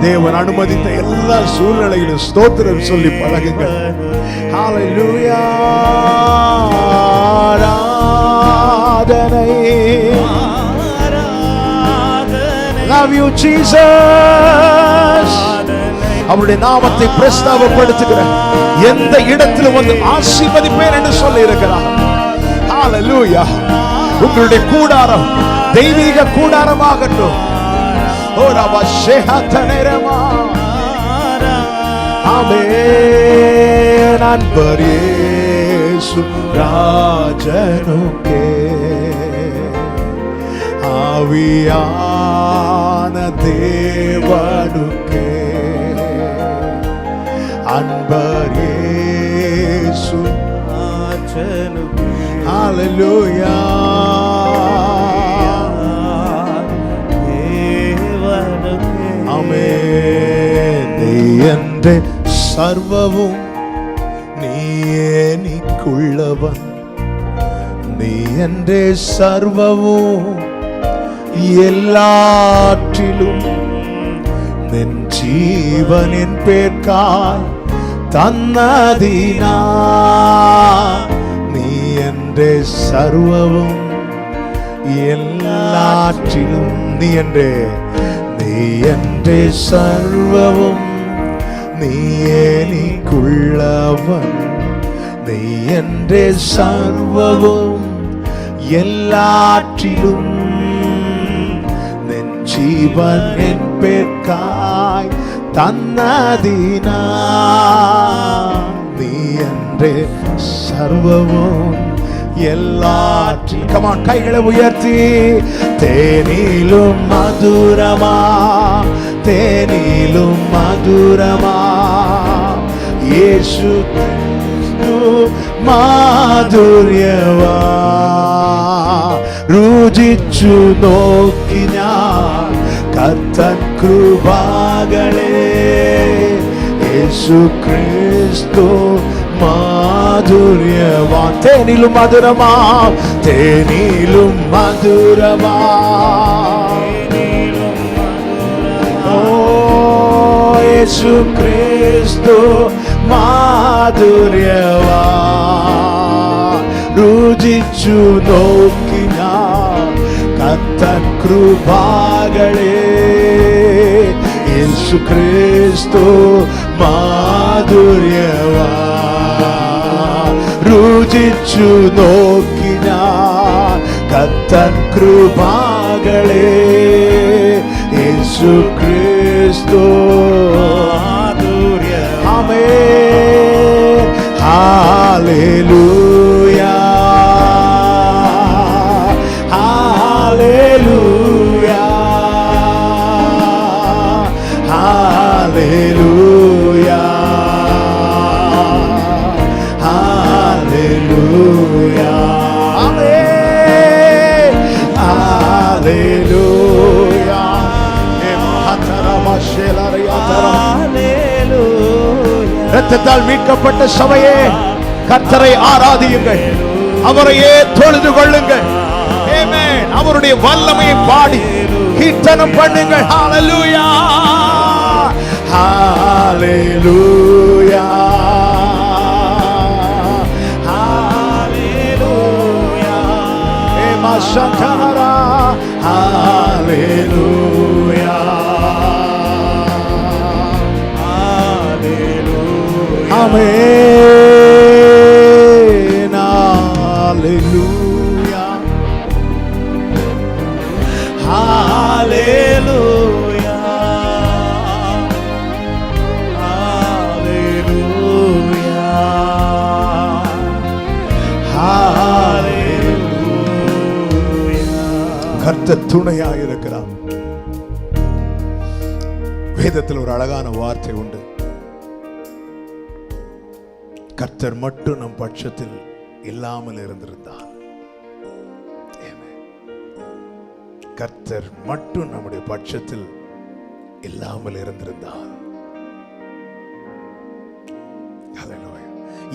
தேவன் அனுமதித்த எல்லா சூழ்நிலையிலும் ஸ்தோத்திரம் சொல்லி பழகுங்கள். ஹalleluya. ஆராதனை love you Jesus. அவருடைய நாமத்தை பிரஸ்தாபப்படுத்துகிற எந்த இடத்திலும் வந்து ஆசீர்வதிப்பேன் என்று சொல்லி இருக்கிறார். ஹalleluya. உங்களுடைய கூடாரம் தெய்வீக கூடாரமாகட்டும். ஆமென். அன்பரேசு ராஜனுக்கே ஆவியான தேவனுக்கே அன்பரேசு ராஜனுக்கே ஹalleluya. நீ என்றே சர்வவும் நீயே நீக்குள்ளவன். நீ என்றே சர்வவும் எல்லாற்றிலும் நின் ஜீவனின் பேர்க்காய் தன்னதினா. நீ என்றே சர்வவும் எல்லாற்றிலும் நீ என்றே சர்வவும் நீயே நீக்குள்ளவன். நீ என்றே சர்வவும் எல்லாற்றிலும் நின் ஜீவன் என் பேர்க்காய் தன்னதினா நீ என்றே சர்வவும் எல்லாற்றிலும். கமான், கைகளை உயர்த்தி. தேனிலும் மதுரமா, தேனிலும் மதுரமா യേശു മാധുര്യവാ രുചിച്ചു നോക്കി ഞാൻ കർത്തൻ കൃപകളെ യേശു ക്രിസ്തു മാധുര്യവാ. തേനിലും മധുരമാ, തേനിലും മധുരമാ യേശു ക്രിസ്തു മാധുര്യവാ രുചിച്ചു നോക്കി ഞാൻ കർത്തൻ കൃപകളെ യേശു ക്രിസ്തു മാധുര്യവാ രുചിച്ചു നോക്കി ഞാൻ കർത്തൻ കൃപകളെ യേശു ക്രിസ്തു മാധുര്യവാ. Amen. Hallelujah hallelujah hallelujah hallelujah. Amen. Hallelujah. இரத்தத்தால் மீட்கப்பட்ட சபையே, கர்த்தரை ஆராதியுங்கள், அவரையே தொழுது கொள்ளுங்கள். ஆமென். அவருடைய வல்லமையை பாடி கீர்த்தனம் பண்ணுங்கள். ஹல்லேலூயா ஹல்லேலூயா ஹல்லேலூயா. ஏமா சங்கரா ஹல்லேலூயா. Amen. Hallelujah. Hallelujah. Hallelujah. Hallelujah. கர்த்தர் துணையாக இருக்கிறார். வேதத்தில் ஒரு அழகான வார்த்தை உண்டு. கர்த்தர் மட்டும் நம் பட்சத்தில் இல்லாமல் இருந்திருந்தார். கர்த்தர் மட்டும் நம்முடைய பட்சத்தில் இல்லாமல் இருந்திருந்தார்.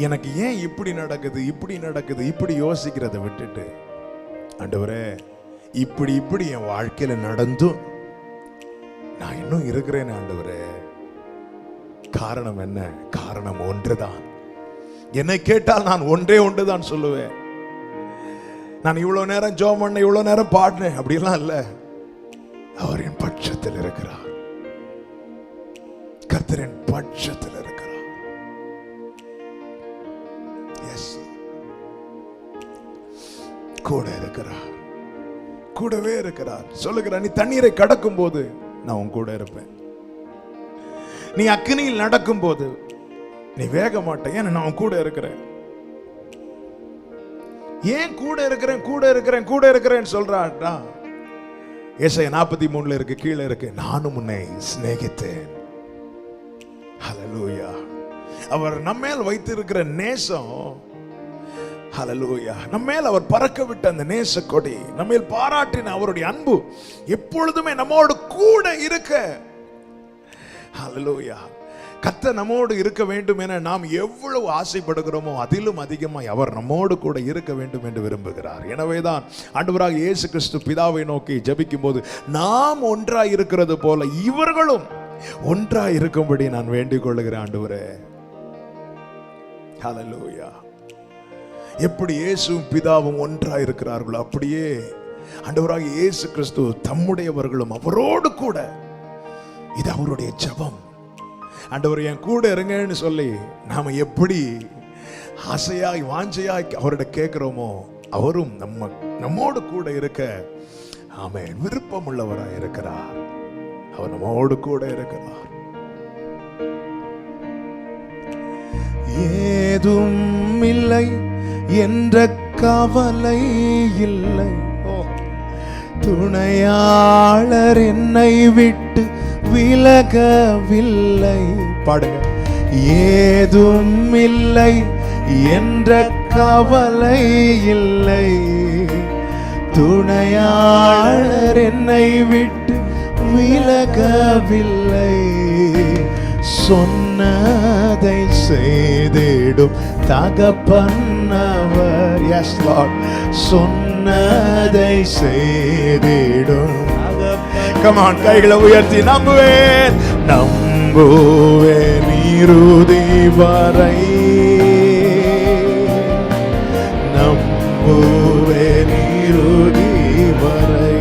எனக்கு ஏன் இப்படி நடக்குது இப்படி நடக்குது இப்படி யோசிக்கிறத விட்டுட்டு, ஆண்டவரே இப்படி இப்படி என் வாழ்க்கையில நடந்தும் நான் இன்னும் இருக்கிறேன் ஆண்டவரே, காரணம் என்ன? காரணம் ஒன்றுதான். என்னை கேட்டால் நான் ஒன்றே ஒன்றுதான் சொல்லுவேன். நான் இவ்வளவு நேரம் ஜெபம் பண்ண, இவ்வளவு நேரம் பாடினேன் அப்படிலாம் இல்ல. அவர் என் பட்சத்தில் இருக்கிறார். கர்த்தர் என் பட்சத்தில் இருக்கிறார். எஸ், கூட இருக்கிறார், கூடவே இருக்கிறார். சொல்லுகிறார், நீ தண்ணீரை கடக்கும் போது நான் உன் கூட இருப்பேன். நீ அக்கினியில் நடக்கும் போது நீ வேக மாட்டேன், ஏன் நான் கூட இருக்கிறேன். ஏன் கூட இருக்கிறேன் கூட இருக்கிறேன் கூட இருக்கிறேன்னு சொல்றான். ஏசாயா 43 இருக்கு, கீழே இருக்கு, நானும் உன்னை சிநேகித்தேன். ஹல்லேலூயா. அவர் நம்மேல் வைத்திருக்கிற நேசம், ஹல்லேலூயா, நம்மேல் அவர் பறக்க விட்ட அந்த நேச கொடி, நம்மேல் பாராட்டின அவருடைய அன்பு எப்பொழுதுமே நம்மோடு கூட இருக்க. ஹல்லேலூயா. கர்த்தர் நம்மோடு இருக்க வேண்டும் என நாம் எவ்வளவு ஆசைப்படுகிறோமோ அதிலும் அதிகமாய் அவர் நம்மோடு கூட இருக்க வேண்டும் என்று விரும்புகிறார். எனவேதான் ஆண்டவராகிய இயேசு கிறிஸ்து பிதாவை நோக்கி ஜெபிக்கும் போது, நாம் ஒன்றாய் இருக்கிறது போல இவர்களும் ஒன்றாய் இருக்கும்படி நான் வேண்டிக் கொள்ளுகிறேன் ஆண்டவரே. ஹல்லேலூயா. எப்படி இயேசுவும் பிதாவும் ஒன்றாய் இருக்கிறார்களோ அப்படியே ஆண்டவராகிய இயேசு கிறிஸ்து தம்முடையவர்களும் அவரோடு கூட. இது அவருடைய ஜெபம். ஆண்டவர் என் கூட இருங்கன்னு சொல்லி நாம எப்படி ஆசையாய் வாஞ்சையாய் அவரிட கேட்கிறோமோ, அவரும் நம்மோடு கூட இருக்க ஆமென் விருப்பம் உள்ளவராய் இருக்கிறார். அவர் நம்மோடு கூட இருக்கிறார். ஏதும் இல்லை என்ற கவலை இல்லை, துணையாளர் என்னை விட்டு விலகவில்லை. பாடுங்க. ஏதும் இல்லை என்ற கவலை இல்லை, துணையாளர் என்னை விட்டு விலகவில்லை. சொன்னதை செய்திடும் தகப்பன்னவர். S Lord. சொன்னதை செய்திடும். Come on, கைகளை உயர்த்தி நம்புவேன், நம்புவேன் இறுதி வரை, நம்புவேன் இறுதி வரை.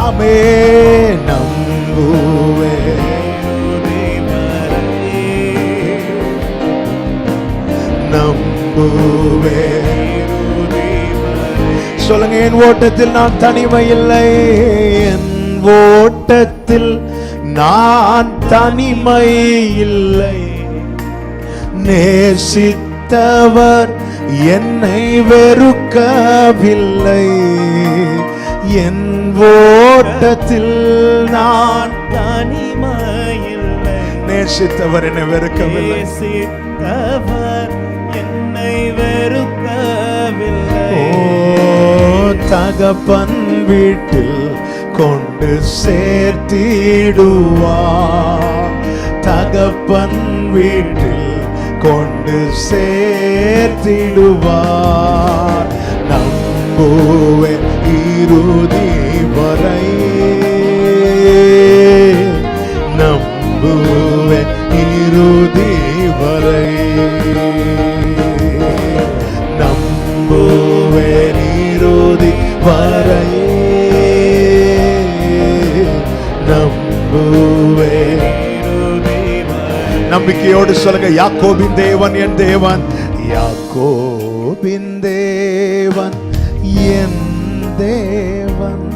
ஆமென். நம்புவேன் நம்புவேன். சொல்லுங்க. என் ஓட்டத்தில் நான் தனிமை இல்லை, என் ஓட்டத்தில் நான் தனிமை இல்லை. நேசித்தவர் என்னை வெறுக்கவில்லை, என் ஓட்டத்தில் நான் தனிமை இல்லை. நேசித்தவர் என்னை வெறுக்கவில்லை, நேசித்தவர் என்னை வெறுக்கவில்லை. ஓ தகப்பன் வீட்டில் கொண்டு சேர்த்திடுவார், தகப்பன் வீட்டில் கொண்டு சேர்த்திடுவார். நம்புவேன் இறுதி வரை, நம்புவேன் இறுதி வரை, நம்புவேன் இறுதி வரை, நம்புவேன் இறுதி வரை. நம்பிக்கையோடு சொல்லுங்க. யாக்கோபின் தேவன் என் தேவன், யாக்கோபின் தேவன் என் தேவன்,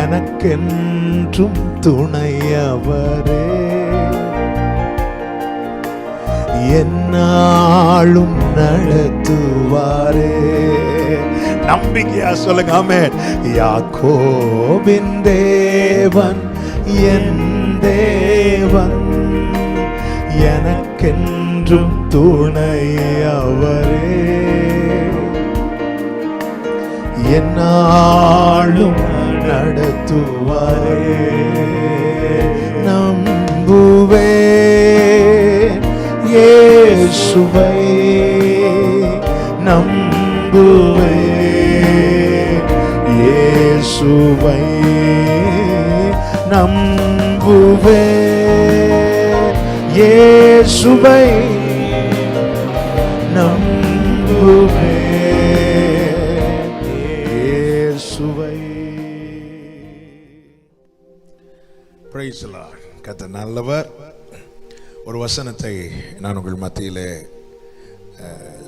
எனக்கென்றும் துணையவரே, என்னாலும் நடத்துவாரே. நம்பிக்கையா சொல்லுங்க. ஆமென். யாக்கோபின் தேவன் என் தேவன், எனக்கென்றும் துணையவரே, என்னாலும் நடத்துவாரே. நம்புவேன் இயேசுவை, நம்புவேன் இயேசுவை, நம்புவேன் இயேசுவை, நம்புவேன் இயேசுவை. Praise the Lord. கர்த்தர் நல்லவர். ஒரு வசனத்தை நான் உங்கள் மத்தியிலே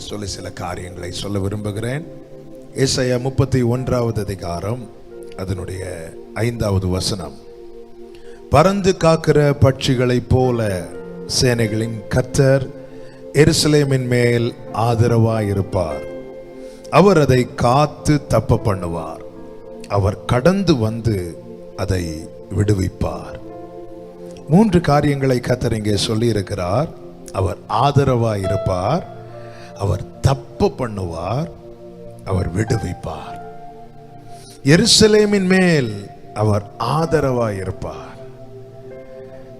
சொல்லி சில காரியங்களை சொல்ல விரும்புகிறேன். ஏசாயா 31வது அதிகாரம் அதனுடைய 5வது வசனம். பறந்து காக்கிற பட்சிகளைப் போல சேனைகளின் கர்த்தர் எருசலேமின் மேல் ஆதரவாயிருப்பார், அவர் அதை காத்து தப்ப பண்ணுவார், அவர் கடந்து வந்து அதை விடுவிப்பார். 3 காரியங்களை கர்த்தர் இங்கே சொல்லி இருக்கிறார். அவர் ஆதரவாய் இருப்பார், அவர் தப்பு பண்ணுவார், அவர் விடுவிப்பார். எருசலேமின் மேல் அவர் ஆதரவாய் இருப்பார்.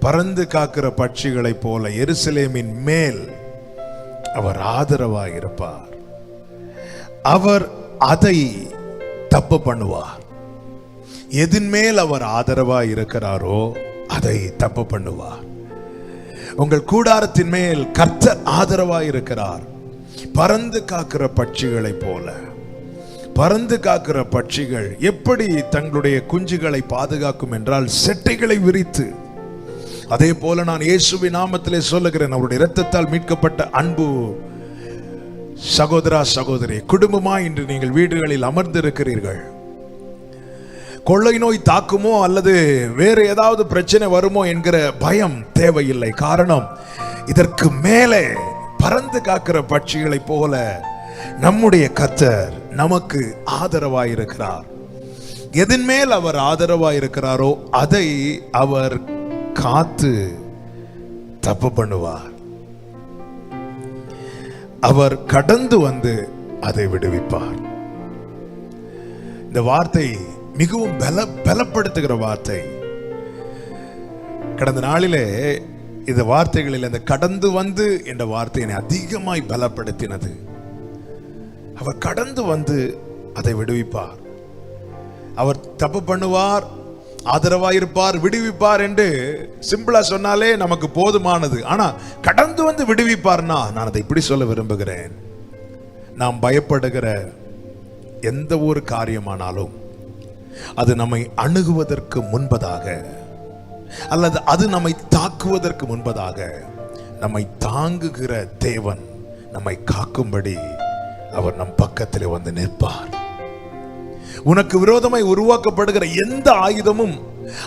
பறந்து காக்கிற பட்சிகளைப் போல எருசலேமின் மேல் அவர் ஆதரவாய் இருப்பார், அவர் அதை தப்பு பண்ணுவார். எதின் மேல் அவர் ஆதரவாய் இருக்கிறாரோ அதை தப்பு பண்ணுவார். உங்கள் கூடாரத்தின் மேல் கர்த்தர் ஆதரவாய் இருக்கிறார். பறந்து காக்கிற பட்சிகளை போல. பறந்து காக்கிற பட்சிகள் எப்படி தங்களுடைய குஞ்சுகளை பாதுகாக்கும் என்றால் செட்டைகளை விரித்து அதே போல நான் இயேசுவின் நாமத்திலே சொல்லுகிறேன், அவருடைய இரத்தத்தால் மீட்கப்பட்ட அன்பு சகோதரா சகோதரி, குடும்பமாய் இன்று நீங்கள் வீடுகளில் அமர்ந்திருக்கிறீர்கள். கொள்ளை நோய் தாக்குமோ அல்லது வேறு ஏதாவது பிரச்சனை வருமோ என்கிற பயம் தேவையில்லை. காரணம், இதற்கு மேலே பறந்து காக்கிற பட்சிகளைப் போல நம்முடைய கர்த்தர் நமக்கு ஆதரவாயிருக்கிறார். எதன் மேல் அவர் ஆதரவாயிருக்கிறாரோ அதை அவர் காத்து தப்பு பண்ணுவார். அவர் கடந்து வந்து அதை விடுவிப்பார். இந்த வார்த்தை மிகவும் பலப்படுத்துகிற வார்த்தை. கடந்த நாளிலே இந்த வார்த்தைகளில் அந்த கடந்து வந்து என்ற வார்த்தை என்னை அதிகமாய் பலப்படுத்தினது. அவர் கடந்து வந்து அதை விடுவிப்பார். அவர் தப்பு பண்ணுவார், ஆதரவாயிருப்பார், விடுவிப்பார் என்று சிம்பிளா சொன்னாலே நமக்கு போதுமானது. ஆனா கடந்து வந்து விடுவிப்பார்னா நான் அதை இப்படி சொல்ல விரும்புகிறேன். நாம் பயப்படுகிற எந்த ஒரு காரியமானாலும் அது நம்மை அணுகுவதற்கு முன்பதாக அல்லது அது நம்மை தாக்குவதற்கு முன்பதாக நம்மை தாங்குகிற தேவன் நம்மை காக்கும்படி அவர் நம் பக்கத்தில் வந்து நிற்பார். உனக்கு விரோதமாய் உருவாக்கப்படுகிற எந்த ஆயுதமும்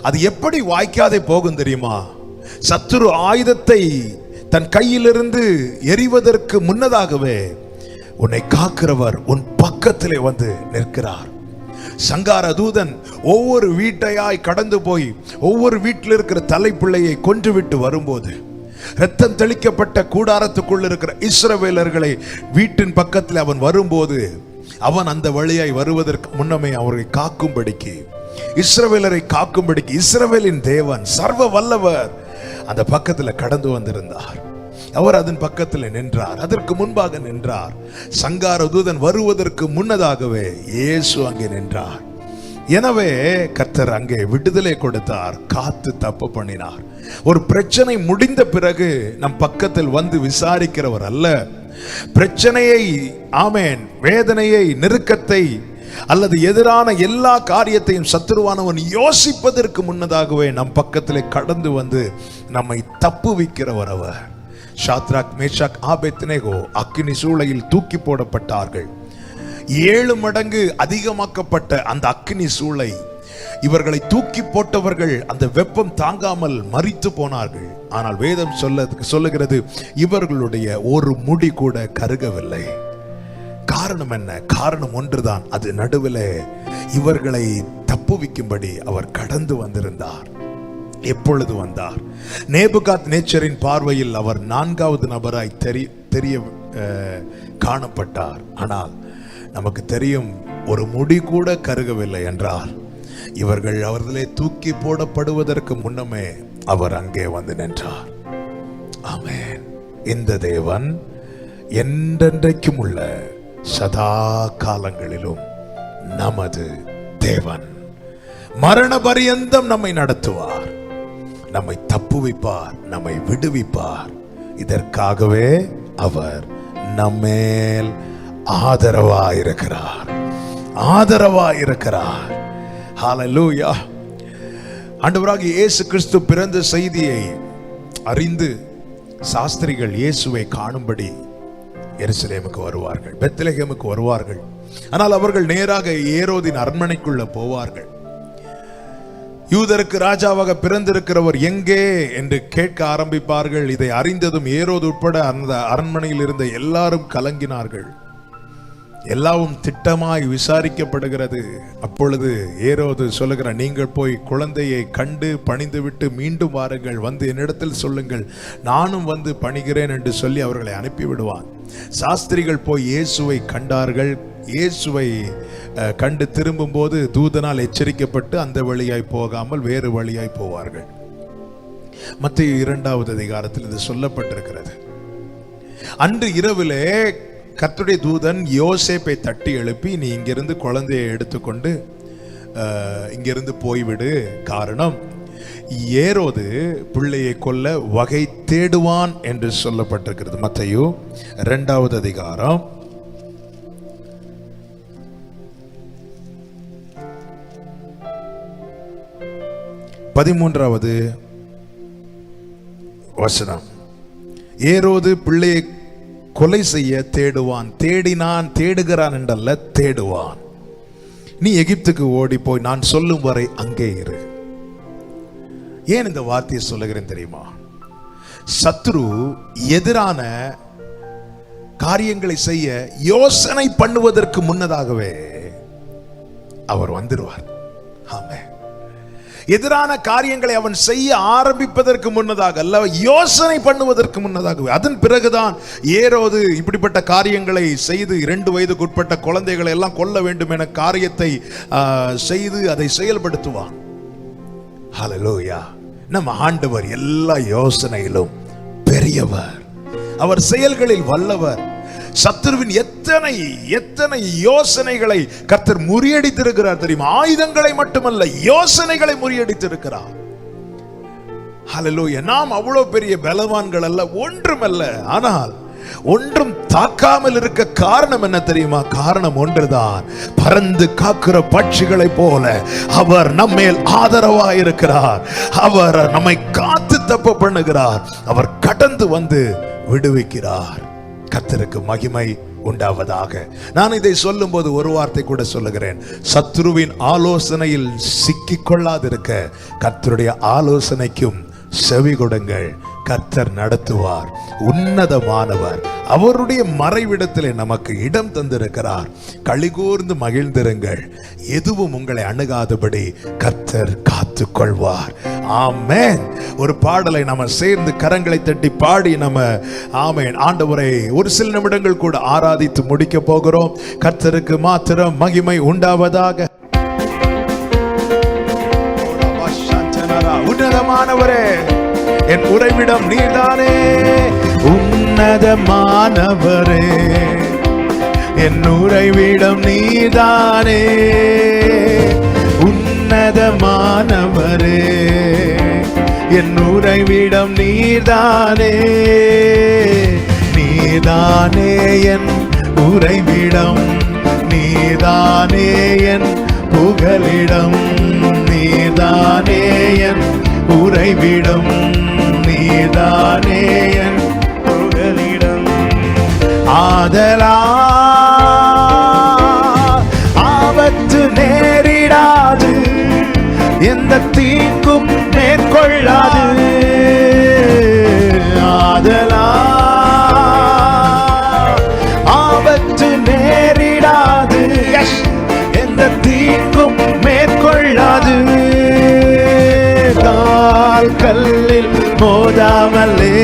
அது எப்படி வாய்க்காதே போகும் தெரியுமா? சத்துரு ஆயுதத்தை தன் கையிலிருந்து எறிவதற்கு முன்னதாகவே உன்னை காக்கிறவர் உன் பக்கத்திலே வந்து நிற்கிறார். சங்கார தூதன் ஒவ்வொரு வீட்டையாய் கடந்து போய் ஒவ்வொரு வீட்டில் இருக்கிற தலைப்பிள்ளையை கொன்றுவிட்டு வரும்போது, ரத்தம் தெளிக்கப்பட்ட கூடாரத்துக்குள் இருக்கிற இஸ்ரவேலர்களை வீட்டின் பக்கத்தில் அவன் வரும்போது, அவன் அந்த வழியாய் வருவதற்கு முன்னமே அவரை காக்கும்படிக்கு, இஸ்ரவேலரை காக்கும்படிக்கு இஸ்ரவேலின் தேவன் சர்வ வல்லவர் அந்த பக்கத்தில் கடந்து வந்திருந்தார். அவர் அதன் பக்கத்தில் நின்றார், அதற்கு முன்பாக நின்றார். சங்கார தூதன் வருவதற்கு முன்னதாகவே இயேசு அங்கே நின்றார். எனவே கர்த்தர் அங்கே விடுதலை கொடுத்தார், காத்து தப்பு பண்ணினார். ஒரு பிரச்சனை முடிந்த பிறகு நம் பக்கத்தில் வந்து விசாரிக்கிறவர் அல்ல. பிரச்சனையை, ஆமென், வேதனையை, நெருக்கத்தை அல்லது எதிரான எல்லா காரியத்தையும் சத்துருவானவன் யோசிப்பதற்கு முன்னதாகவே நம் பக்கத்திலே கடந்து வந்து நம்மை தப்புவிக்கிறவர் அவர். ஷாத்ராக், மேஷாக், ஆபேத்நேகோ அக்கினி சூளையில் தூக்கி போடப்பட்டார்கள். 7 மடங்கு அதிகமாக்கப்பட்ட அந்த அக்கினி சூளை, இவர்களை தூக்கி போட்டவர்கள் அந்த வெப்பம் தாங்காமல் மரித்து போனார்கள். ஆனால் வேதம் சொல்லுகிறது, இவர்களுடைய ஒரு முடி கூட கருகவில்லை. காரணம் என்ன? காரணம் ஒன்றுதான், அது நடுவில் இவர்களை தப்புவிக்கும்படி அவர் கடந்து வந்திருந்தார். எப்பொழுது வந்தார்? நேபுகாத் நேச்சரின் பார்வையில் அவர் 4வது நபராய் தெரிய காணப்பட்டார். ஆனால் நமக்கு தெரியும், ஒரு முடி கூட கருகவில்லை என்றால் இவர்கள் அவர்களே தூக்கி போடப்படுவதற்கு முன்னமே அவர் அங்கே வந்து நின்றார். ஆமென். இந்த தேவன் என்றென்றைக்கும் உள்ள சதா காலங்களிலும் நமது தேவன். மரண பரியந்தம் நம்மை நடத்துவார், நம்மை தப்புவிப்பார், நம்மை விடுவிப்பார். இதற்காகவே அவர் நம்மேல் ஆதரவாயிருக்கிறார், ஆதரவாயிருக்கிறார். ஹல்லேலூயா. ஆண்டவராகிய இயேசு கிறிஸ்து பிறந்த செய்தியை அறிந்து சாஸ்திரிகள் இயேசுவை காணும்படி எருசலேமுக்கு வருவார்கள், பெத்லகேமுக்கு வருவார்கள். ஆனால் அவர்கள் நேராக ஏரோதின் அரண்மனைக்குள்ள போவார்கள். யூதருக்கு ராஜாவாக பிறந்திருக்கிறவர் எங்கே என்று கேட்க ஆரம்பிப்பார்கள். இதை அறிந்ததும் ஏரோது உட்பட அந்த அரண்மனையில் இருந்த எல்லாரும் கலங்கினார்கள். எல்லாவும் திட்டமாய் விசாரிக்கப்படுகிறது. அப்பொழுது ஏரோது சொல்லுகிற, நீங்கள் போய் குழந்தையை கண்டு பணிந்துவிட்டு மீண்டும் வாருங்கள், வந்து என்னிடத்தில் சொல்லுங்கள், நானும் வந்து பணிகிறேன் என்று சொல்லி அவர்களை அனுப்பிவிடுவான். சாஸ்திரிகள் போய் இயேசுவை கண்டார்கள். இயேசுவை கண்டு திரும்பும் போது தூதனால் எச்சரிக்கப்பட்டு அந்த வழியாய் போகாமல் வேறு வழியாய் போவார்கள். மத்தேயு 2வது அதிகாரத்தில் இது சொல்லப்பட்டிருக்கிறது. அன்று இரவிலே கர்த்தருடைய தூதன் யோசேப்பை தட்டி எழுப்பி, நீ இங்கிருந்து குழந்தையை எடுத்துக்கொண்டு இங்கிருந்து போய்விடு. காரணம், ஏரோது பிள்ளையை கொல்ல வகை தேடுவான் என்று சொல்லப்பட்டிருக்கிறது. மத்தேயு 2வது அதிகாரம் 13வது வசனம். ஏரோது பிள்ளையை கொலை செய்ய தேடுவான். தேடினான், தேடுகிறான் என்றல்ல, தேடுவான். நீ எகிப்துக்கு ஓடி போய் நான் சொல்லும் வரை அங்கே இரு. ஏன் இந்த வார்த்தையை சொல்லுகிறேன் தெரியுமா? சத்துரு எதிரான காரியங்களை செய்ய யோசனை பண்ணுவதற்கு முன்னதாகவே அவர் வந்துடுவார். ஆமென். எதிரான காரியங்களை அவன் செய்ய ஆரம்பிப்பதற்கு முன்னதாக அல்ல, யோசனை பண்ணுவதற்கு முன்னதாகவே. அதன் பிறகுதான் ஏரோது இப்படிப்பட்ட காரியங்களை செய்து 2 வயதுக்கு உட்பட்ட குழந்தைகளை எல்லாம் கொல்ல வேண்டும் என காரியத்தை செய்து அதை செயல்படுத்துவான். ஹல்லேலூயா. நம்ம ஆண்டவர் எல்லா யோசனையிலும் பெரியவர், அவர் செயல்களில் வல்லவர். சத்துருவின் எத்தனை எத்தனை யோசனைகளை கர்த்தர் முறியடித்திருக்கிறார் தெரியுமா? ஆயுதங்களை மட்டுமல்ல, யோசனைகளை முறியடித்திருக்கிறார். ஹல்லேலூயா. நாம் அவ்வளவு பெரிய பலவான்கள் அல்ல, ஒன்றுமல்ல. ஆனால் ஒன்றும் தாக்காமல் இருக்க காரணம் என்ன தெரியுமா? காரணம் ஒன்றுதான். பறந்து காக்கிற பட்சிகளை போல அவர் நம்மேல் ஆதரவாய் இருக்கிறார். அவர் நம்மை காத்து தப்ப பண்ணுகிறார். அவர் கடந்து வந்து விடுவிக்கிறார். கர்த்தருக்கு மகிமை உண்டாவதாக. நான் இதை சொல்லும் போது ஒரு வார்த்தை கூட சொல்லுகிறேன். சத்துருவின் ஆலோசனையில் சிக்கிக் கொள்ளாதிருக்க கர்த்தருடைய ஆலோசனைக்கும் செவி கொடுங்கள். கர்த்தர் நடத்துவார். உன்னதமானவர் அவருடைய மறைவிடத்திலே நமக்கு இடம் தந்திருக்கிறார். களிகூர்ந்து மகிழ்ந்திருங்கள். எதுவும் உங்களை அணுகாதபடி கர்த்தர் காத்து கொள்வார். ஆமென். ஒரு பாடலை நம்ம சேர்ந்து கரங்களை தட்டி பாடி நம்ம ஆமென் ஆண்டவரை ஒரு சில நிமிடங்கள் கூட ஆராதித்து முடிக்க போகிறோம். கர்த்தருக்கு மாத்திரம் மகிமை உண்டாவதாக. உன்னதமானவரே, என் உறைவிடம் நீர்தானே. உன்னதமானவரே, என் உறைவிடம் நீர்தானே. உன்னதமானவரே, என் உறைவிடம் நீர்தானே. நீர்தானே என் உறைவிடம், நீர்தானே என் புகலிடம். நீர்தானே என் உறைவிடம், நீதானே என் புகலிடம். ஆதலால் ஆபத்து நேரிடாது, எந்த தீங்கும் மேற்கொள்ளாது. ஆதலால் ஆபத்து நேரிடாது, எந்த தீங்கும் மேற்கொள்ளாது. கால் கல்லில் மோதாமலே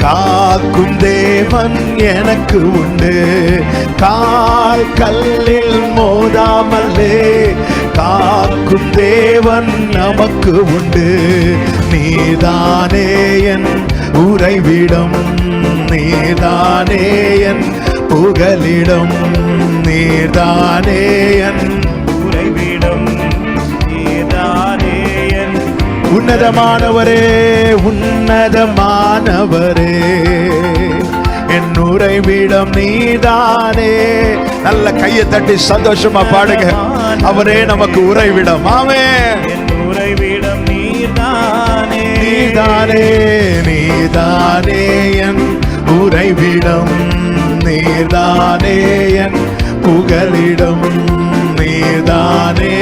காக்கும் தேவன் எனக்கு உண்டு. கால் கல்லில் மோதாமலே காக்கும் தேவன் நமக்கு உண்டு. நீதானே என் உறைவிடம், நீதானே என் புகலிடம். நீதானே என் உறைவிடம், நீதானே என் உன்னதமானவரே. உன்னதமானவரே, என் உறைவிடம் நீதானே. நல்ல கையை தட்டி சந்தோஷமா பாடுங்க. அவரே நமக்கு உறைவிடம். ஆமென். என் உறைவிடம் நீர்தானே. நீதானே, நீதானே என் உறைவிடம். நீதானே என் புகலிடம். நீதானே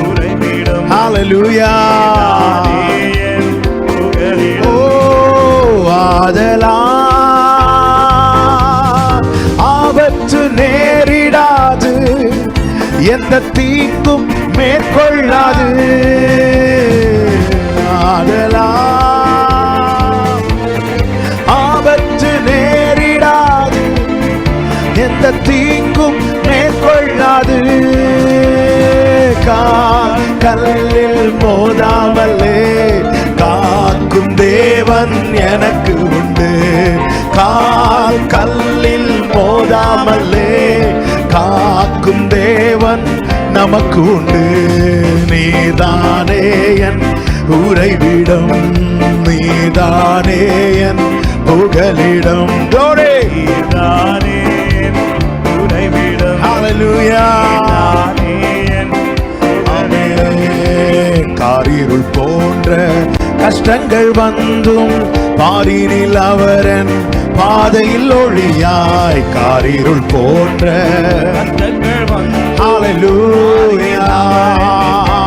உறைவிடம். ஹல்லேலூயா. ஆதலால் ஆபத்து நேரிடாது, எந்த தீங்கும் மேற்கொள்ளாது. ஆதலால் ஆபத்து நேரிடாது, எந்த தீங்கும் மேற்கொள்ளாது. கல்லில் மோதாமலே காக்கும் தேவன் எனக்கு உண்டு. கால் கல்லில் மோதாமலே காக்கும் தேவன் நமக்கு உண்டு. நீதானே என் உறைவிடம், நீதானே என் புகலிடம். நீதானே என் உறைவிடம். ஹல்லேலூயா. நீதானே என் காரிருள் போன்ற கஷ்டங்கள் வந்தும் பாரினில் அவரன் பாதையில் ஒளியாய் காரிருள் போன்ற கஷ்டங்கள் வந்து ஹalleluya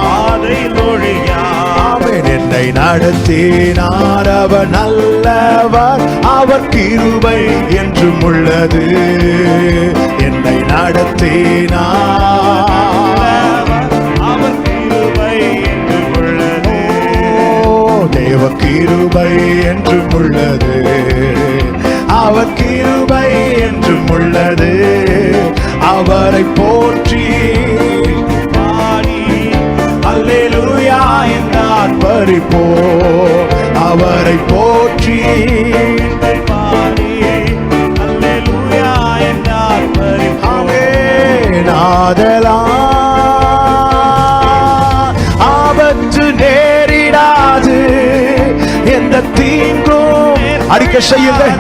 பாதையில் ஒளியாய் என்னை நடத்தினார் அவர் நல்லவர், அவர் கிருபை என்றும் உள்ளது. என்னை நடத்தினார் அவர் கிருபை என்றும் உள்ளது. தேவ கிருபை என்றும் உள்ளது, அவர் கிருபை என்றும் உள்ளது. அவரை போற்றி பாடி அல்லேலூயா என்றார் பரிபோ. அவரை போற்றி பாடி அல்லேலூயா என்றார் பரிபூரண. ஆபத்து நேரிடாது, எந்த தீங்கும் அறிக்கை செய்யுங்கள்.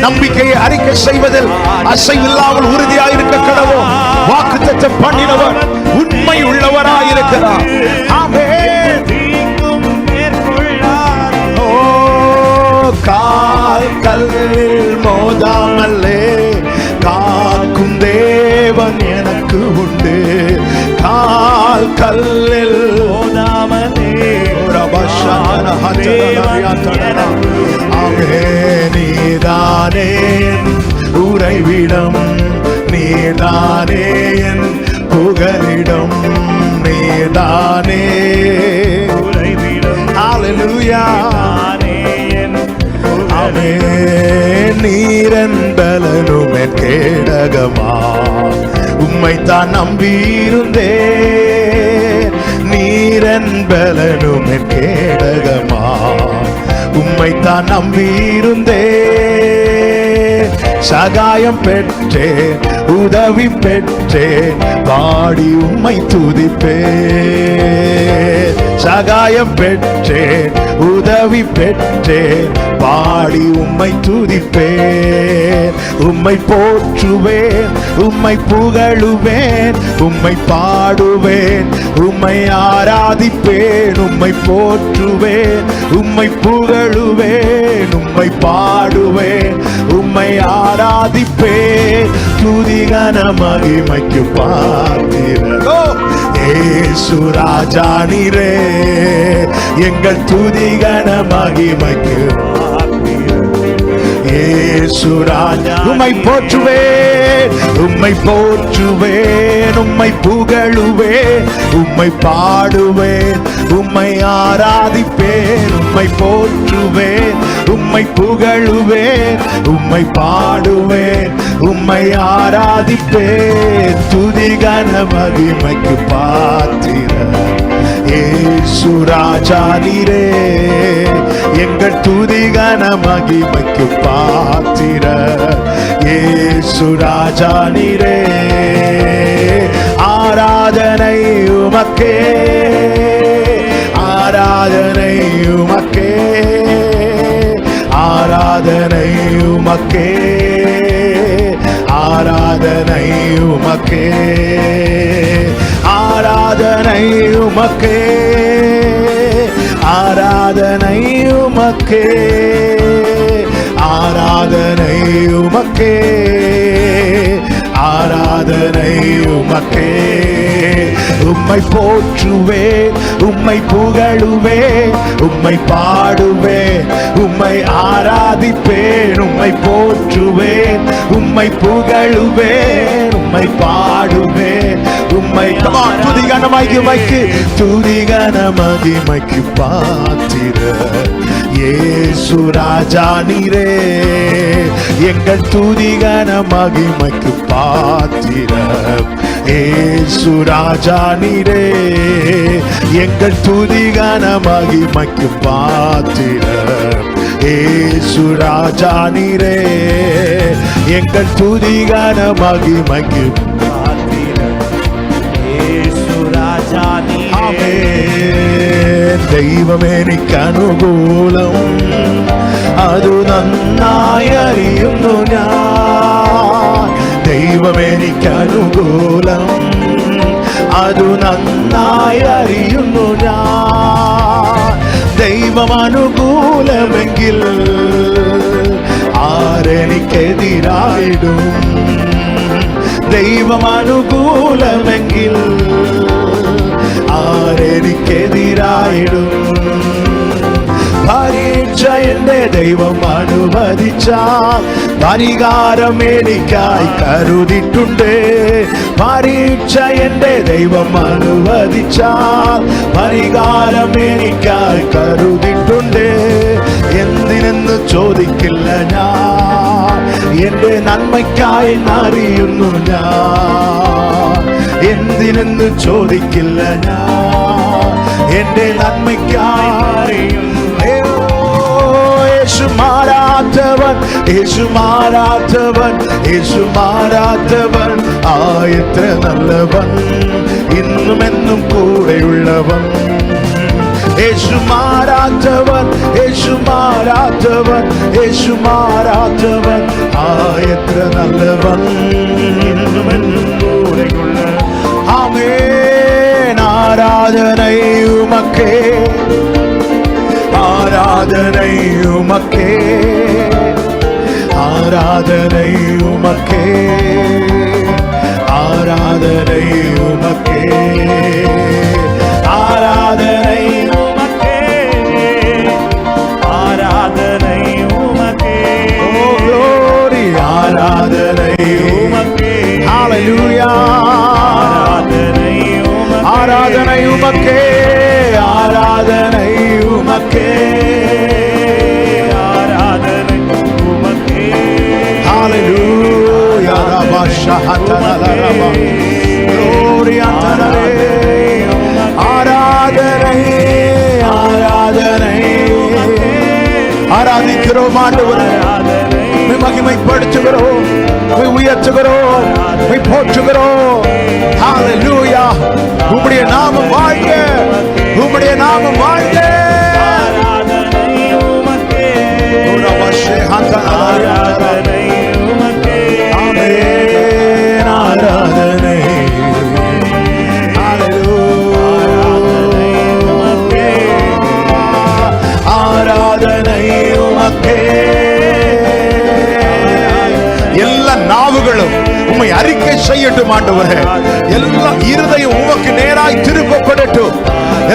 நம்பிக்கையை அறிக்கை செய்வதில் அசைவில்லாமல் உறுதியாயிருக்க கடவோம். வாக்குத்தத்தம் பண்ணினவர் உண்மை உள்ளவராயிருக்கிறார். ஆமென். தீங்கும் மேற்கொள்ளாது. ஓ கால் கல்லில் மோதாமல்லே காக்கும் தேவன் எனக்கு உண்டு. கால் கல்லில் போதாமலே நீதானே உறைவிடம், நீதானே என் புகலிடம், நீதானே உறைவிடம். ஹalleluya நானே என் ஆமென். நீரென்பலனும் என் கேடகமா, உம்மைத்தான் நம்பியிருந்தேன். நீரென்பலனும் என் கேடகமா, உம்மைத்தான் நம்பியிருந்தேன். சகாயம் பெற்றேன், உதவி பெற்றேன், பாடி உம்மை துதிப்பேன். சகாயம் பெற்றேன், உதவி பெற்றேன், பாடி உம்மை துதிப்பேன். உம்மை போற்றுவேன், உம்மை புகழுவேன், உம்மை பாடுவேன், உம்மை ஆராதிப்பேன். உம்மை போற்றுவேன், உம்மை புகழுவேன், உம்மை பாடுவேன், உம்மை ஆராதிப்பேன். துதிகன மகிமைக்கு பாத்திரோ இயேசு ராஜா நீரே, எங்கள் துதிகன மகிமைக்கு இயேசு ராஜா. உம்மை போற்றுவேன், உம்மை போற்றுவேன், உம்மை புகழுவேன், உம்மை பாடுவேன், உம்மை ஆராதிப்பேன். உம்மை போற்றுவேன், உம்மை புகழுவேன், உம்மை பாடுவேன், உம்மை ஆராதிப்பேன். துதிகன மகிமைக்கு பாத்திரர் இயேசு ராஜா நீரே, எங்கள் துதிகன மகிமைக்கு பாத்திரர் இயேசு ராஜா நீரே. ஆராதனை உமக்கே, ஆராதனை உமக்கே, ஆராதனை உமக்கே, ஆராதனை உமக்கே, ஆராதனை உமக்கே, ஆராதனை உமக்கே, ஆராதனை உமக்கே, ஆராதனை உமக்கே. உம்மை போற்றுவேன், உம்மை புகழுவேன், உம்மை பாடுவேன், உம்மை ஆராதிப்பேன். உம்மை போற்றுவேன், உம்மை புகழுவேன், உம்மை பாடுவேன், உம்மை துதிகன மகிமைக்கு, துதிகன மகிமைக்கு பாத்திரர் இயேசு ராஜா நீரே, எங்கள் துதிகன மகிமைக்கு பாத்திரர் இயேசு ராஜா நீரே, எங்கள் துதிகன மகிமைக்கு பாத்திரர் இயேசு ராஜா நீரே, எங்கள் துதிகன மகிமைக்கு பாத்திரர் இயேசு ராஜா நீரே. ആമേൻ. ദൈവമേ എനിക്ക് അനുകൂലം, അതു നന്നായി അറിയുന്നു ഞാൻ. ദൈവമേ എനിക്ക് അനുകൂലം, അതു നന്നായി അറിയുന്നു ഞാൻ. ദൈവം അനുകൂലമെങ്കിൽ ആരെനിക്കെതിരായിടും? ദൈവം അനുകൂലമെങ്കിൽ ആരെനിക്കെതിരായിടും? പരീക്ഷ എന്റെ ദൈവം അനുവദിച്ചാൽ പരിഹാരം എനിക്കായി കരുതിയിട്ടുണ്ട്. പരീക്ഷ എന്റെ ദൈവം അനുവദിച്ചാൽ പരിഹാരം എനിക്കായി കരുതിയിട്ടുണ്ട്. എന്തിനെന്ന് ചോദിക്കില്ല ഞാൻ, എന്റെ നന്മയ്ക്കായി അറിയുന്നു ഞാൻ. എന്തിനെന്ന് ചോദിക്കില്ല ഞാൻ, എന്റെ നന്മയ്ക്കായി അറിയുന്നു. യേശു മാറാത്തവൻ, യേശു മാറാത്തവൻ, യേശു മാറാത്തവൻ, എത്ര നല്ലവൻ, ഇന്നും എന്നും കൂടെയുള്ളവൻ. യേശു മാറാത്തവൻ, യേശു മാറാത്തവൻ, യേശു മാറാത്തവൻ, എത്ര നല്ലവൻ, ഇന്നും എന്നും കൂടെയുള്ളവൻ. ആമേൻ. ആരാധனை உமக்கே, ஆராதனை உமக்கே, ஆராதனை உமக்கே, ஆராதனை உமக்கே, ஆராதனை உமக்கே, ஆராதனை உமக்கே. ஓ glory, ஆராதனை உமக்கே. ஹalleluya. ஆராதனை உமக்கே, ஆராதனை உமக்கே, ஆராதனை உமக்கே, ஆராதனை உமக்கே. ஹalleluya. ரபா ஷஹதலரபா glory ஆண்டவரே. ஆராதனை, ஆராதனை. ஆராதிக்கிறோம் ஆண்டவரே, மகிமைப்படுத்துகிறோம், உயர்த்துகிறோம், போற்றுகிறோம். ஹalleluya. உம்முடைய நாமம் வாழ்க, உம்முடைய நாமம் வாழ்க. ஆராதனை உமக்கே, ஆராதனை உமக்கே. ஆமென். ஆராதனை, ஹalleluya. ஆராதனை உமக்கே. எல்லா நாவுகளும் உம்மை அறிக்கை செய்யட்டும் ஆண்டவரே. எல்லா இருதயம் உமக்கு நேராய் திருப்பப்படட்டும்.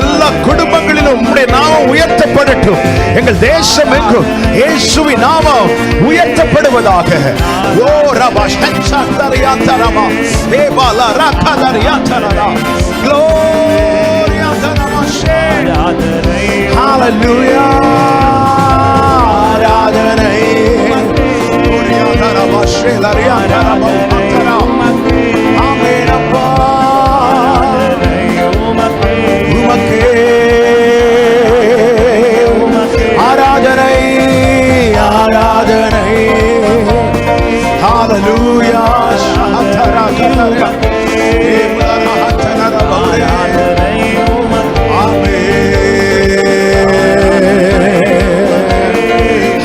எல்லா குடும்பங்களிலும் உம்முடைய நாமம் உயர்த்தப்படட்டும். எங்கள் தேசம் எங்கும் இயேசுவின் நாமம் உயர்த்தப்படுவதாக. ஓ ரபா ஷந்தரியாந்தரமா ஏபாலா ரகதரியாந்தரா gloria தனமஷே. ஹalleluya. ஆராதனை gloria தனமஷே லரியாந்தரமா தரா. ஆமென் அப்பா. உமக்கே ஆராதனை, ஆராதனை. ஹalleluya. ஷஹதரா கதரா ஏமலா ஹதனரா. ஆமென்.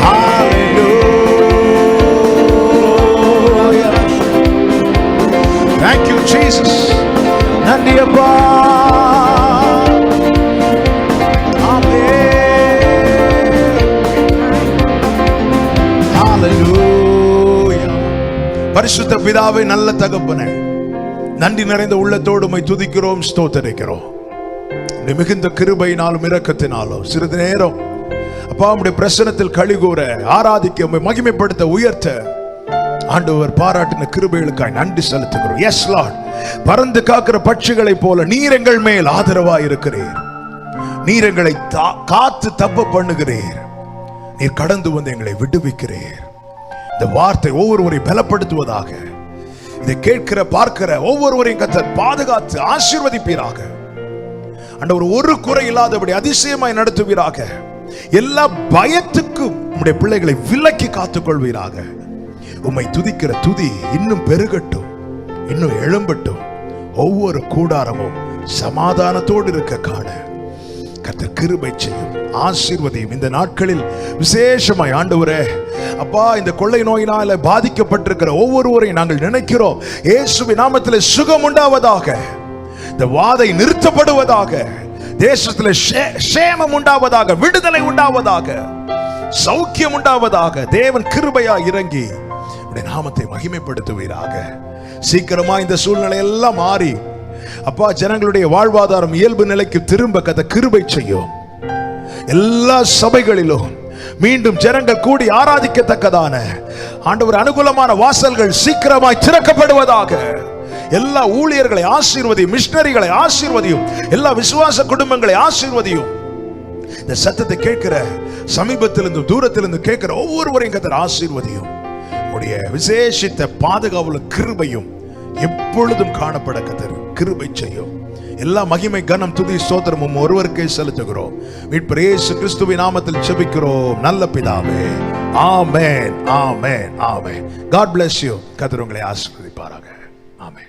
ஹalleluya. Thank you Jesus. நன்றி அப்பா. பரிசுத்த பிதாவே, நல்ல தகப்பனே, நன்றி நிறைந்த உள்ளத்தோடு உம்மை துதிக்கிறோம், ஸ்தோத்திரிக்கிறோம். மிகுந்த கிருபையினாலும் இரக்கத்தினாலும் சிறிது நேரம் அப்பா உம்முடைய பிரசன்னத்தில் களிகூர ஆராதிக்க, உம்மை மகிமைப்படுத்த, உயர்த்த ஆண்டவர் பாராட்டின கிருபைகளுக்காய் நன்றி செலுத்துகிறோம். Yes Lord. பறந்து காக்கிற பட்சிகளை போல நீர் எங்கள் மேல் ஆதரவாய் இருக்கிறீர். நீர் எங்களை காத்து தப்ப பண்ணுகிறீர். நீர் கடந்து வந்து எங்களை விடுவிக்கிறீர். இந்த வார்த்தை ஒவ்வொருவரையும் பலப்படுத்துவதாக. இதை கேட்கிற பார்க்கிற ஒவ்வொருவரையும் கர்த்தர் பாதுகாத்து ஆசீர்வதிப்பீராக. ஆண்டவர் ஒரு குறை இல்லாதபடி அதிசயமாய் நடத்துவீராக. எல்லா பயத்துக்கும் உம்முடைய பிள்ளைகளை விலக்கி காத்துக் கொள்வீராக. உம்மை துதிக்கிற துதி இன்னும் பெருகட்டும், இன்னும் எழும்பட்டும். ஒவ்வொரு கூடாரமும் சமாதானத்தோடு இருக்க காண கர்த்தர் கிருபை செய்யும், ஆசீர்வதியும். இந்த நாட்களில் விசேஷமாய் ஆண்டவரே அப்பா, இந்த கொள்ளை நோயினால பாதிக்கப்பட்டிருக்கிற ஒவ்வொருவரையும் நாங்கள் நினைக்கிறோம். இயேசுவின் நாமத்தில் சுகம் உண்டாவதாக. இந்த வாதை நிறுத்தப்படுவதாக. தேசத்தில் சேமம் உண்டாவதாக, விடுதலை உண்டாவதாக, சௌக்கியம் உண்டாவதாக. தேவன் கிருபையா இறங்கி உடைய நாமத்தை மகிமைப்படுத்துவீராக. சீக்கிரமா இந்த சூழ்நிலை எல்லாம் மாறி அப்பா ஜனங்களுடைய வாழ்வாதாரம் இயல்பு நிலைக்கு திரும்ப கத கிருபை செய்யும். எல்லா சபைகளிலும் மீண்டும் ஜனங்கள் கூடி ஆராதிக்கத்தக்கதான ஆண்டவர் அனுகூலமான வாசல்கள் சீக்கிரமாய் திறக்கப்படுவதாக. எல்லா ஊழியர்களை ஆசீர்வதியும், மிஷனரிகளை ஆசீர்வதியும், எல்லா விசுவாச குடும்பங்களை ஆசீர்வதியும். இந்த சத்தத்தை கேட்கிற சமீபத்திலிருந்து தூரத்திலிருந்து கேட்கிற ஒவ்வொருவரையும் கர்த்தர் ஆசீர்வதியும். உடைய விசேஷித்த பாதுகாவலும் கிருபையும் எப்பொழுதும் காணப்பட கர்த்தர் கிருபை செய்யும். எல்லா மகிமை கனம் துதி ஸ்தோத்திரமும் ஒருவருக்கே செலுத்துகிறோம். மீட்பர் இயேசு கிறிஸ்துவின் நாமத்தில் ஜெபிக்கிறோம் நல்ல பிதாவே. ஆமென், ஆமென், ஆமென். God bless you. கர்த்தர் உங்களை ஆசீர்வதிப்பாராக. ஆமென்.